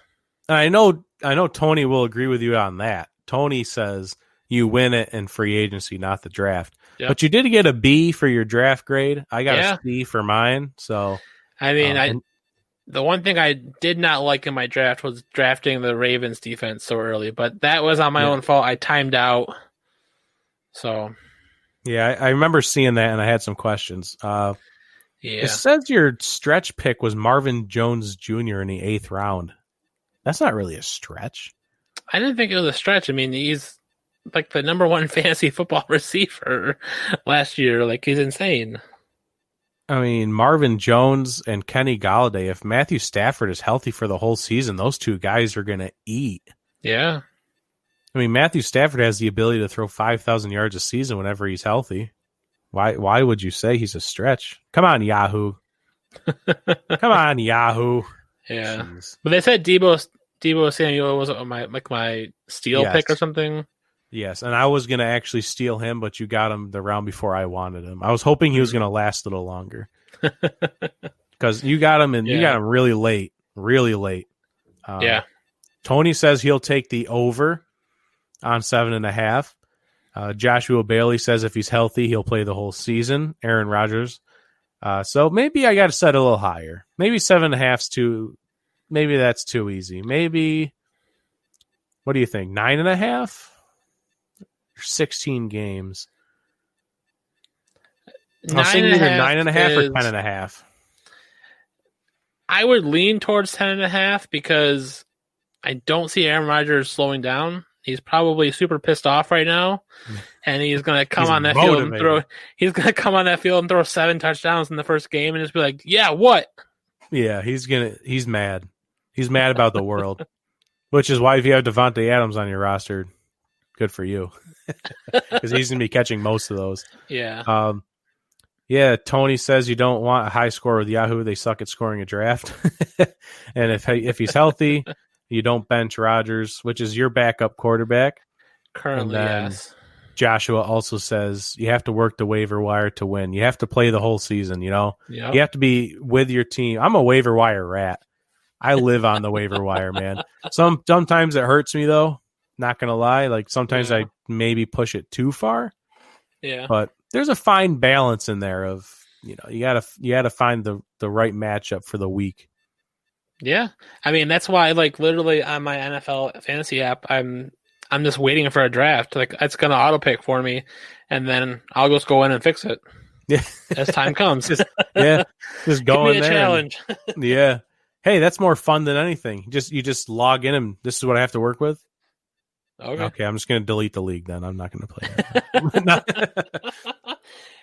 I know Tony will agree with you on that. Tony says you win it in free agency, not the draft. Yep. But you did get a B for your draft grade. I got a C for mine. So I mean, the one thing I did not like in my draft was drafting the Ravens defense so early, but that was on my own fault. I timed out. So yeah, I remember seeing that, and I had some questions. It says your stretch pick was Marvin Jones Jr. in the 8th round. That's not really a stretch. I didn't think it was a stretch. I mean, he's like the number 1 fantasy football receiver last year. Like, he's insane. I mean, Marvin Jones and Kenny Golladay, if Matthew Stafford is healthy for the whole season, those two guys are going to eat. Yeah. I mean, Matthew Stafford has the ability to throw 5,000 yards a season whenever he's healthy. Why would you say he's a stretch? Come on, Yahoo. Come on, Yahoo. Yeah. Jeez. But they said Deebo Samuel was my steal pick or something. Yes, and I was going to actually steal him, but you got him the round before I wanted him. I was hoping he was going to last a little longer because you got him and you got him really late. Yeah. Tony says he'll take the over on 7.5. Joshua Bailey says if he's healthy, he'll play the whole season. Aaron Rodgers. So maybe I got to set a little higher. Maybe 7.5's too. Maybe that's too easy. Maybe. What do you think? 9.5? 16 games. I was thinking either 9.5 or 10.5. I would lean towards 10.5 because I don't see Aaron Rodgers slowing down. He's probably super pissed off right now, and he's going to come on that field and throw. He's going to come on that field and throw 7 touchdowns in the first game, and just be like, "Yeah, what?" Yeah, he's mad. He's mad about the world, which is why if you have Devontae Adams on your roster, good for you, because he's going to be catching most of those. Yeah. Yeah, Tony says you don't want a high score with Yahoo. They suck at scoring a draft. And if he's healthy, you don't bench Rodgers, which is your backup quarterback. Currently, yes. Joshua also says you have to work the waiver wire to win. You have to play the whole season, you know? Yep. You have to be with your team. I'm a waiver wire rat. I live on the waiver wire, man. Sometimes it hurts me, though. Not going to lie. Like, sometimes I maybe push it too far. Yeah. But there's a fine balance in there of, you gotta find the right matchup for the week. Yeah. I mean, that's why, like, literally on my NFL fantasy app, I'm just waiting for a draft. Like, it's going to auto pick for me, and then I'll just go in and fix it. Yeah. As time comes. just go Give in me a there. challenge. Yeah. Hey, that's more fun than anything. You just log in and this is what I have to work with. Okay, I'm just going to delete the league then. I'm not going to play that.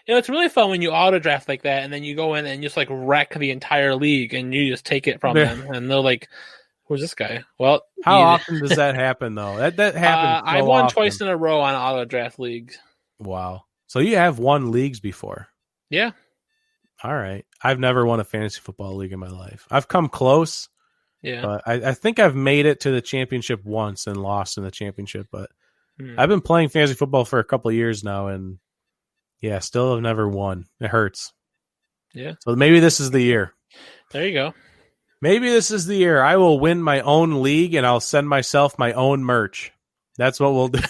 It's really fun when you auto draft like that, and then you go in and just like wreck the entire league, and you just take it from them, and they're like, "Who's this guy?" Well, how often does that happen though? That happens. I've won twice in a row on auto draft leagues. Wow! So you have won leagues before? Yeah. All right. I've never won a fantasy football league in my life. I've come close. Yeah. But I think I've made it to the championship once and lost in the championship. But I've been playing fantasy football for a couple of years now, and yeah, still have never won. It hurts. Yeah. So maybe this is the year. There you go. Maybe this is the year. I will win my own league, and I'll send myself my own merch. That's what we'll do.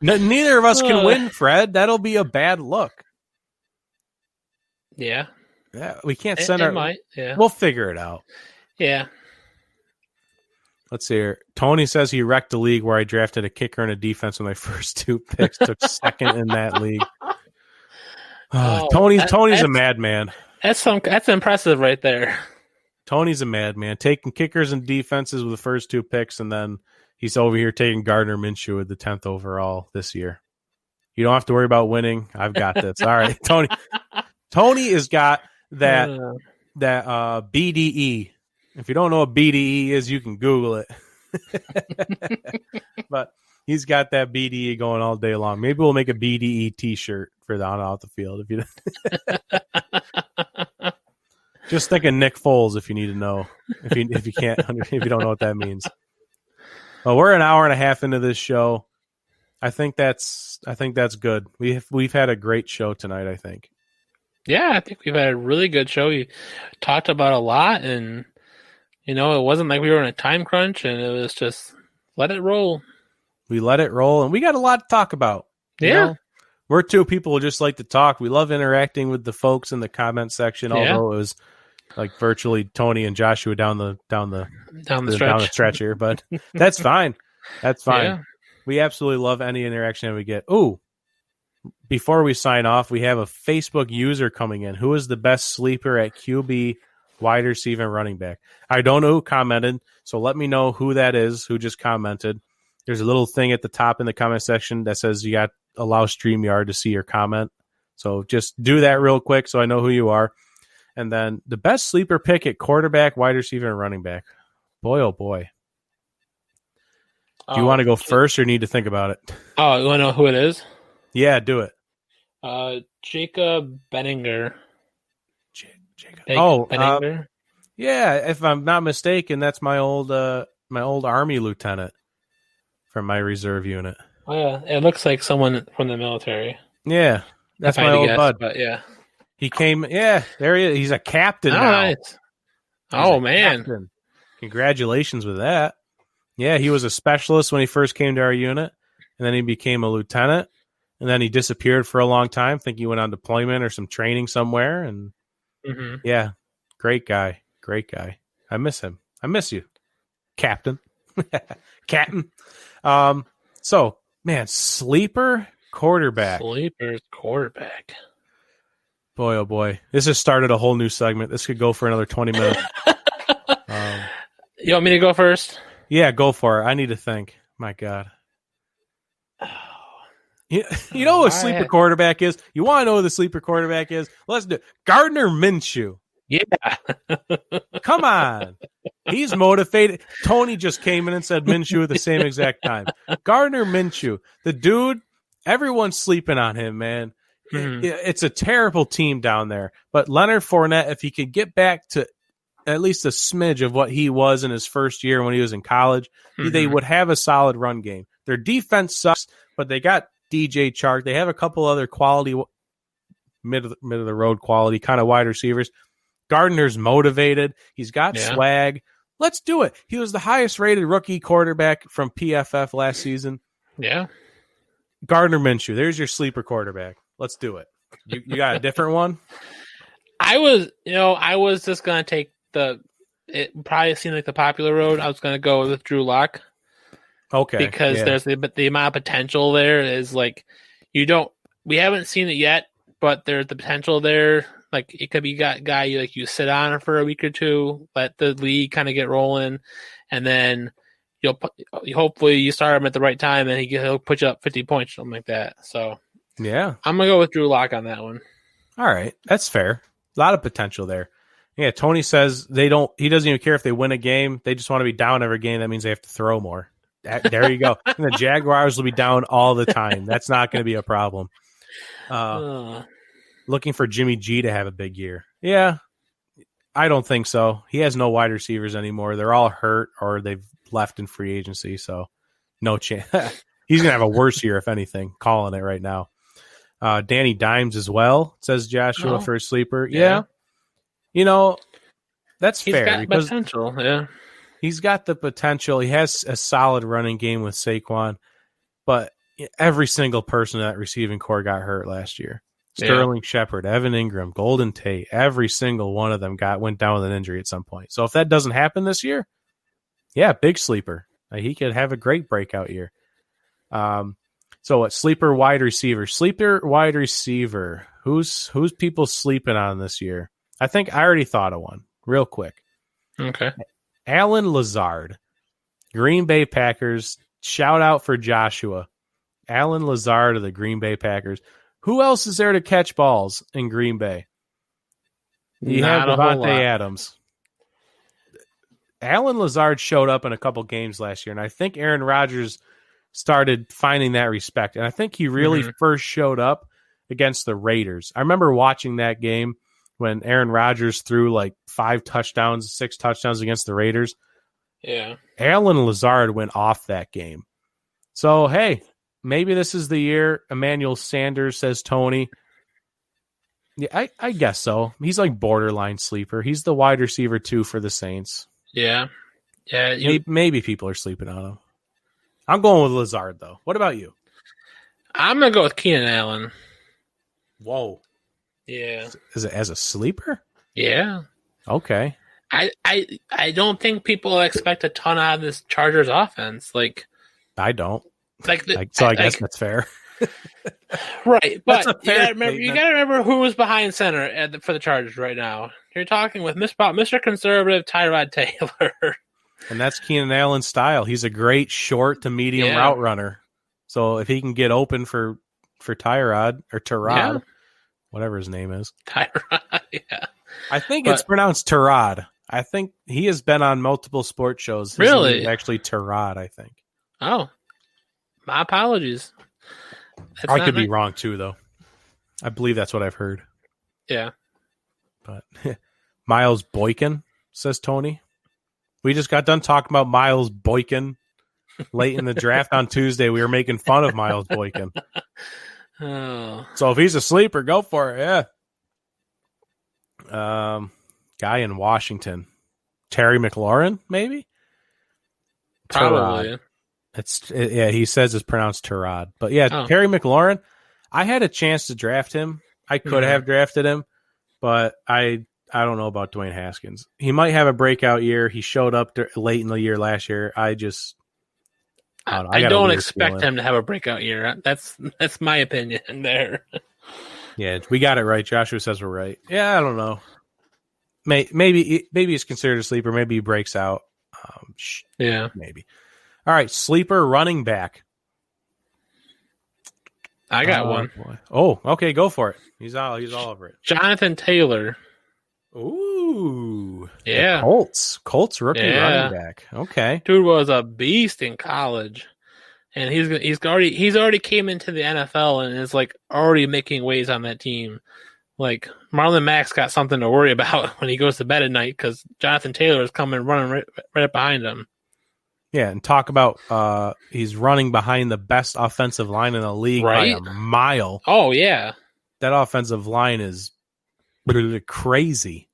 Neither of us can win, Fred. That'll be a bad look. Yeah. Yeah, we can't send our. Might. Yeah. We'll figure it out. Yeah. Let's see here. Tony says he wrecked the league where I drafted a kicker and a defense with my first 2 picks. Took second in that league. Tony's a madman. That's impressive right there. Tony's a madman. Taking kickers and defenses with the first 2 picks, and then he's over here taking Gardner Minshew with the 10th overall this year. You don't have to worry about winning. I've got this. All right, Tony. Tony has got that BDE. If you don't know what BDE is, you can Google it. But he's got that BDE going all day long. Maybe we'll make a BDE T-shirt for the on out the field. If you just think of Nick Foles if you need to know. If you can't, if you don't know what that means. Well, we're an hour and a half into this show. I think that's good. We've had a great show tonight, I think. Yeah, I think we've had a really good show. We talked about a lot, and it wasn't like we were in a time crunch, and it was just let it roll. We let it roll, and we got a lot to talk about. Yeah. We're 2 people who just like to talk. We love interacting with the folks in the comment section, although it was like virtually Tony and Joshua down the stretch here, but that's fine. That's fine. Yeah. We absolutely love any interaction that we get. Ooh. Before we sign off, we have a Facebook user coming in. Who is the best sleeper at QB, wide receiver, and running back? I don't know who commented, so let me know who that is, who just commented. There's a little thing at the top in the comment section that says you got allow StreamYard to see your comment. So just do that real quick so I know who you are. And then the best sleeper pick at quarterback, wide receiver, and running back. Boy, oh boy. Do you want to go first or need to think about it? Oh, you want to know who it is? Yeah, do it. Jacob Benninger. Jacob. Benninger. Yeah, if I'm not mistaken, that's my old Army lieutenant from my reserve unit. Oh, yeah, it looks like someone from the military. Yeah, that's If I my had to old guess, bud. But yeah. He came. Yeah, there he is. He's a captain Oh, now. nice. He's Oh, a man. captain. Congratulations with that. Yeah, he was a specialist when he first came to our unit, and then he became a lieutenant, and then he disappeared for a long time. I think he went on deployment or some training somewhere, and Mm-hmm. yeah, great guy. Great guy. I miss him. I miss you, Captain. Captain. So, man, sleeper quarterback. Sleeper's quarterback. Boy, oh boy. This has started a whole new segment. This could go for another 20 minutes. You want me to go first? Yeah, go for it. I need to think. My God. You know what a sleeper quarterback is? You want to know who the sleeper quarterback is? Let's do it. Gardner Minshew. Yeah. Come on. He's motivated. Tony just came in and said Minshew at the same exact time. Gardner Minshew. The dude, everyone's sleeping on him, man. Mhm. It's a terrible team down there. But Leonard Fournette, if he could get back to at least a smidge of what he was in his first year when he was in college, they would have a solid run game. Their defense sucks, but they got DJ Chark. They have a couple other quality, mid of the road quality kind of wide receivers. Gardner's motivated. He's got swag. Let's do it. He was the highest rated rookie quarterback from PFF last season. Yeah. Gardner Minshew. There's your sleeper quarterback. Let's do it. You got a different one? I was just going to take it probably seemed like the popular road. I was going to go with Drew Lock. Okay. Because there's the amount of potential there is like, we haven't seen it yet, but there's the potential there. Like it could be guy you sit on for a week or two, let the league kind of get rolling, and then hopefully you start him at the right time and he'll put you up 50 points, something like that. So yeah, I'm gonna go with Drew Lock on that one. All right, that's fair. A lot of potential there. Yeah, Tony says he doesn't even care if they win a game. They just want to be down every game. That means they have to throw more. There you go. And the Jaguars will be down all the time. That's not going to be a problem. Looking for Jimmy G to have a big year. Yeah, I don't think so. He has no wide receivers anymore. They're all hurt or they've left in free agency, so no chance. He's going to have a worse year, if anything. Calling it right now. Danny Dimes as well, says Joshua for a sleeper. Yeah. That's He's fair. got because potential, yeah. He's got the potential. He has a solid running game with Saquon, but every single person in that receiving core got hurt last year. Sterling Shepard, Evan Ingram, Golden Tate, every single one of them went down with an injury at some point. So if that doesn't happen this year, yeah, big sleeper. He could have a great breakout year. So what? Sleeper wide receiver. Who's people sleeping on this year? I think I already thought of one real quick. Okay. Alan Lazard, Green Bay Packers. Shout out for Joshua. Alan Lazard of the Green Bay Packers. Who else is there to catch balls in Green Bay? You have Devontae Adams. Alan Lazard showed up in a couple games last year, and I think Aaron Rodgers started finding that respect. And I think he really first showed up against the Raiders. I remember watching that game when Aaron Rodgers threw like 6 touchdowns against the Raiders. Yeah. Alan Lazard went off that game. So, hey, maybe this is the year. Emmanuel Sanders, says Tony. Yeah, I guess so. He's like borderline sleeper. He's the wide receiver 2 for the Saints. Yeah. Yeah. Maybe people are sleeping on him. I'm going with Lazard, though. What about you? I'm going to go with Keenan Allen. Whoa. Yeah. Is it as a sleeper? Yeah. Okay. I don't think people expect a ton out of this Chargers offense. Like, I don't. I guess that's fair. Right, but you got statement. to remember who was behind center for the Chargers right now. You're talking with Mr. Conservative Tyrod Taylor, and that's Keenan Allen's style. He's a great short to medium route runner. So if he can get open for Tyrod or Tyrod, whatever his name is, Tyrod, yeah. I think it's pronounced Tyrod. I think he has been on multiple sports shows. His really, name is actually Tyrod. I think. Oh, my apologies. I could be wrong too, though. I believe that's what I've heard. Yeah. But Miles Boykin, says Tony. We just got done talking about Miles Boykin. late in the draft on Tuesday, we were making fun of Miles Boykin. Oh, So if he's a sleeper, go for it. Yeah. Guy in Washington, Terry McLaurin, maybe. probably. Yeah, he says it's pronounced Terod. But yeah, Oh. Terry McLaurin, I had a chance to draft him. I could have drafted him, but I don't know about Dwayne Haskins. He might have a breakout year. He showed up late in the year last year. I don't know. I got a don't weird expect feeling. him to have a breakout year. That's my opinion there. Yeah, we got it right. Joshua says we're right. Yeah, I don't know. Maybe he's considered a sleeper. Maybe he breaks out. Yeah, Maybe. All right, sleeper running back. I got one. Boy. Oh, okay, go for it. He's all over it. Jonathan Taylor. Ooh, Yeah, Colts rookie Yeah. running back. Okay, dude was a beast in college, and he's already came into the NFL and is like already making waves on that team. Like Marlon Mack's got something to worry about when he goes to bed at night because Jonathan Taylor is coming running right up behind him. yeah, and talk about he's running behind the best offensive line in the league Right? by a mile. Oh yeah, That offensive line is crazy.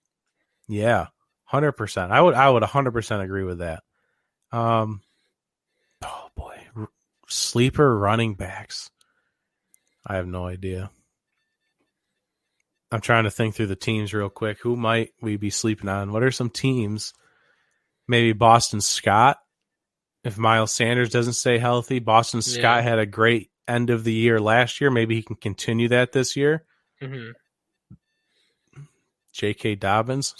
Yeah, 100%. I would 100% agree with that. Oh boy, sleeper running backs. I have no idea. I'm trying to think through the teams real quick. Who might we be sleeping on? What are some teams? Maybe Boston Scott. If Miles Sanders doesn't stay healthy, Boston Scott had a great end of the year last year. Maybe he can continue that this year. Mm-hmm. J.K. Dobbins.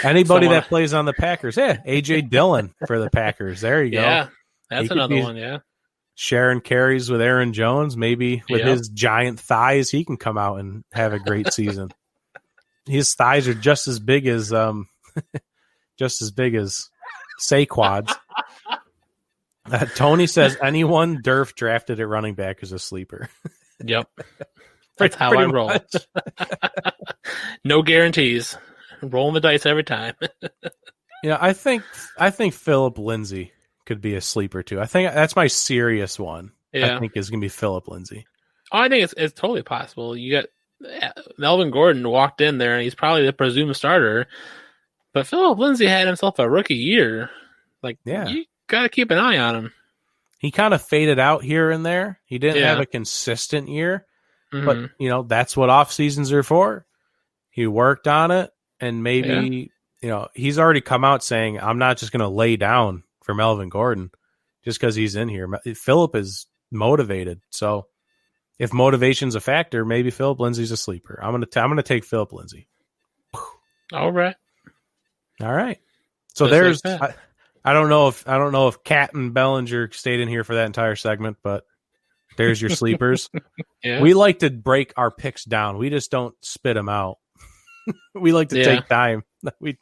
Anybody that plays on the Packers. Yeah, A.J. Dillon for the Packers. There you go. Yeah, that's He could another be- one. Yeah, Sharon carries with Aaron Jones. Maybe with his giant thighs, he can come out and have a great season. His thighs are just as big as Saquon's. Tony says anyone Durf drafted at running back is a sleeper. yep. That's how I roll. No guarantees. Rolling the dice every time. Yeah, I think Philip Lindsay could be a sleeper too. I think that's my serious one. Yeah. I think is going to be Philip Lindsay. Oh, I think it's totally possible. You got Melvin Gordon walked in there, and he's probably the presumed starter. But Philip Lindsay had himself a rookie year. You got to keep an eye on him. He kind of faded out here and there. He didn't Yeah. have a consistent year, Mhm. but that's what off seasons are for. He worked on it, and maybe he's already come out saying, "I'm not just going to lay down for Melvin Gordon just because he's in here." Philip is motivated, so if motivation's a factor, maybe Philip Lindsay's a sleeper. I'm gonna take Philip Lindsay. All right. All right. So Just there's like that. I don't know if Cat and Bellinger stayed in here for that entire segment, but there's your sleepers. Yeah. We like to break our picks down. We just don't spit them out. We like to take time. We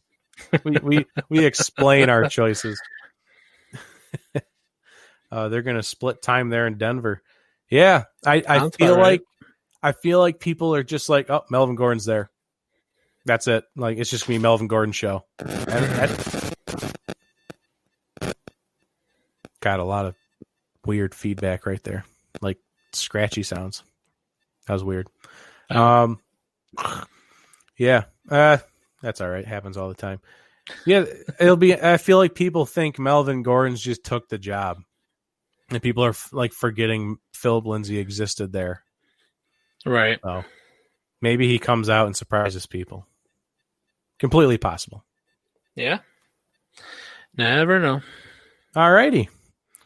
explain our choices. They're gonna split time there in Denver. Yeah, I Sounds feel about right. I feel like people are just like, oh, Melvin Gordon's there. That's it. Like it's just gonna be Melvin Gordon show. Got a lot of weird feedback right there, like scratchy sounds. That was weird. Yeah, that's all right. Happens all the time. Yeah, it'll be. I feel like people think Melvin Gordon's just took the job, and people are like forgetting Philip Lindsay existed there. Right. So maybe he comes out and surprises people. Completely possible. Yeah. Never know. All righty.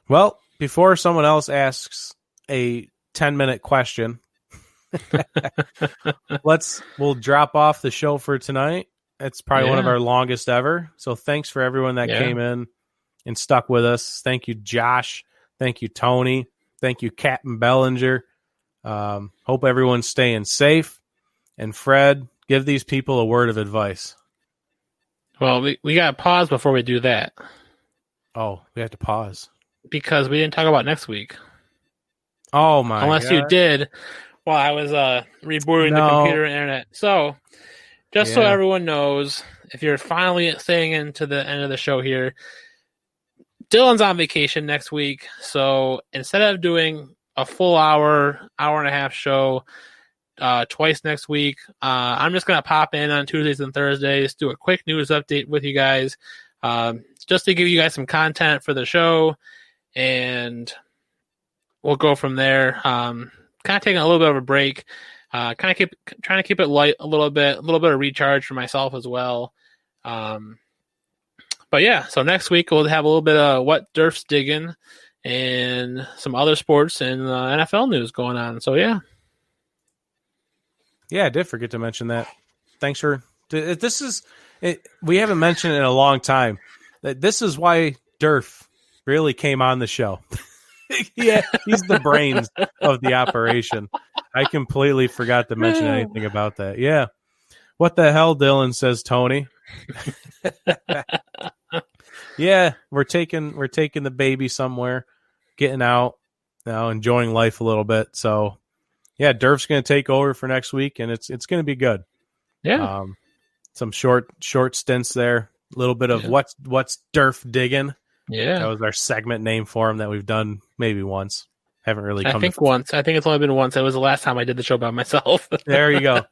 Well, before someone else asks a 10-minute question, we'll drop off the show for tonight. It's probably one of our longest ever. So thanks for everyone that came in and stuck with us. Thank you, Josh. Thank you, Tony. Thank you, Captain Bellinger. Hope everyone's staying safe. And Fred, give these people a word of advice. Well, we got to pause before we do that Oh, we have to pause. because we didn't talk about next week. Oh, my Unless God. you did while I was rebooting the computer and internet. So, just so everyone knows, if you're finally staying into the end of the show here, Dylan's on vacation next week, so instead of doing a full hour and a half show twice next week, I'm just going to pop in on Tuesdays and Thursdays, do a quick news update with you guys, just to give you guys some content for the show, and we'll go from there. Kind of taking a little bit of a break, trying to keep it light a little bit of recharge for myself as well. But yeah, so next week we'll have a little bit of what Durf's digging and some other sports and NFL news going on. So yeah. Yeah, I did forget to mention that. Thanks for this is it, we haven't mentioned it in a long time. That this is why Durf really came on the show. Yeah, he's the brains of the operation. I completely forgot to mention anything about that. Yeah. What the hell, Dylan, says Tony. Yeah, we're taking the baby somewhere, getting out, enjoying life a little bit. So yeah, Durf's going to take over for next week, and it's going to be good. Yeah. Some short stints there. A little bit of what's Durf digging. Yeah. That was our segment name for him that we've done maybe once. Haven't really come I think once. I think it's only been once. It was the last time I did the show by myself. There you go.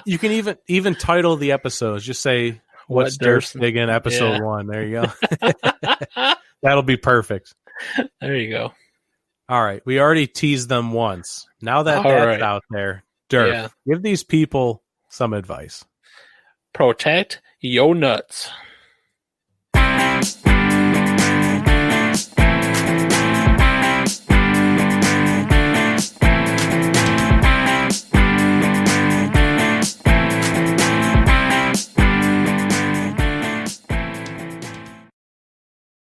You can even title the episodes. Just say what's Durf's digging episode 1. There you go. That'll be perfect. There you go. All right. We already teased them once. Now that that's out there, Durf, give these people some advice. Protect your nuts.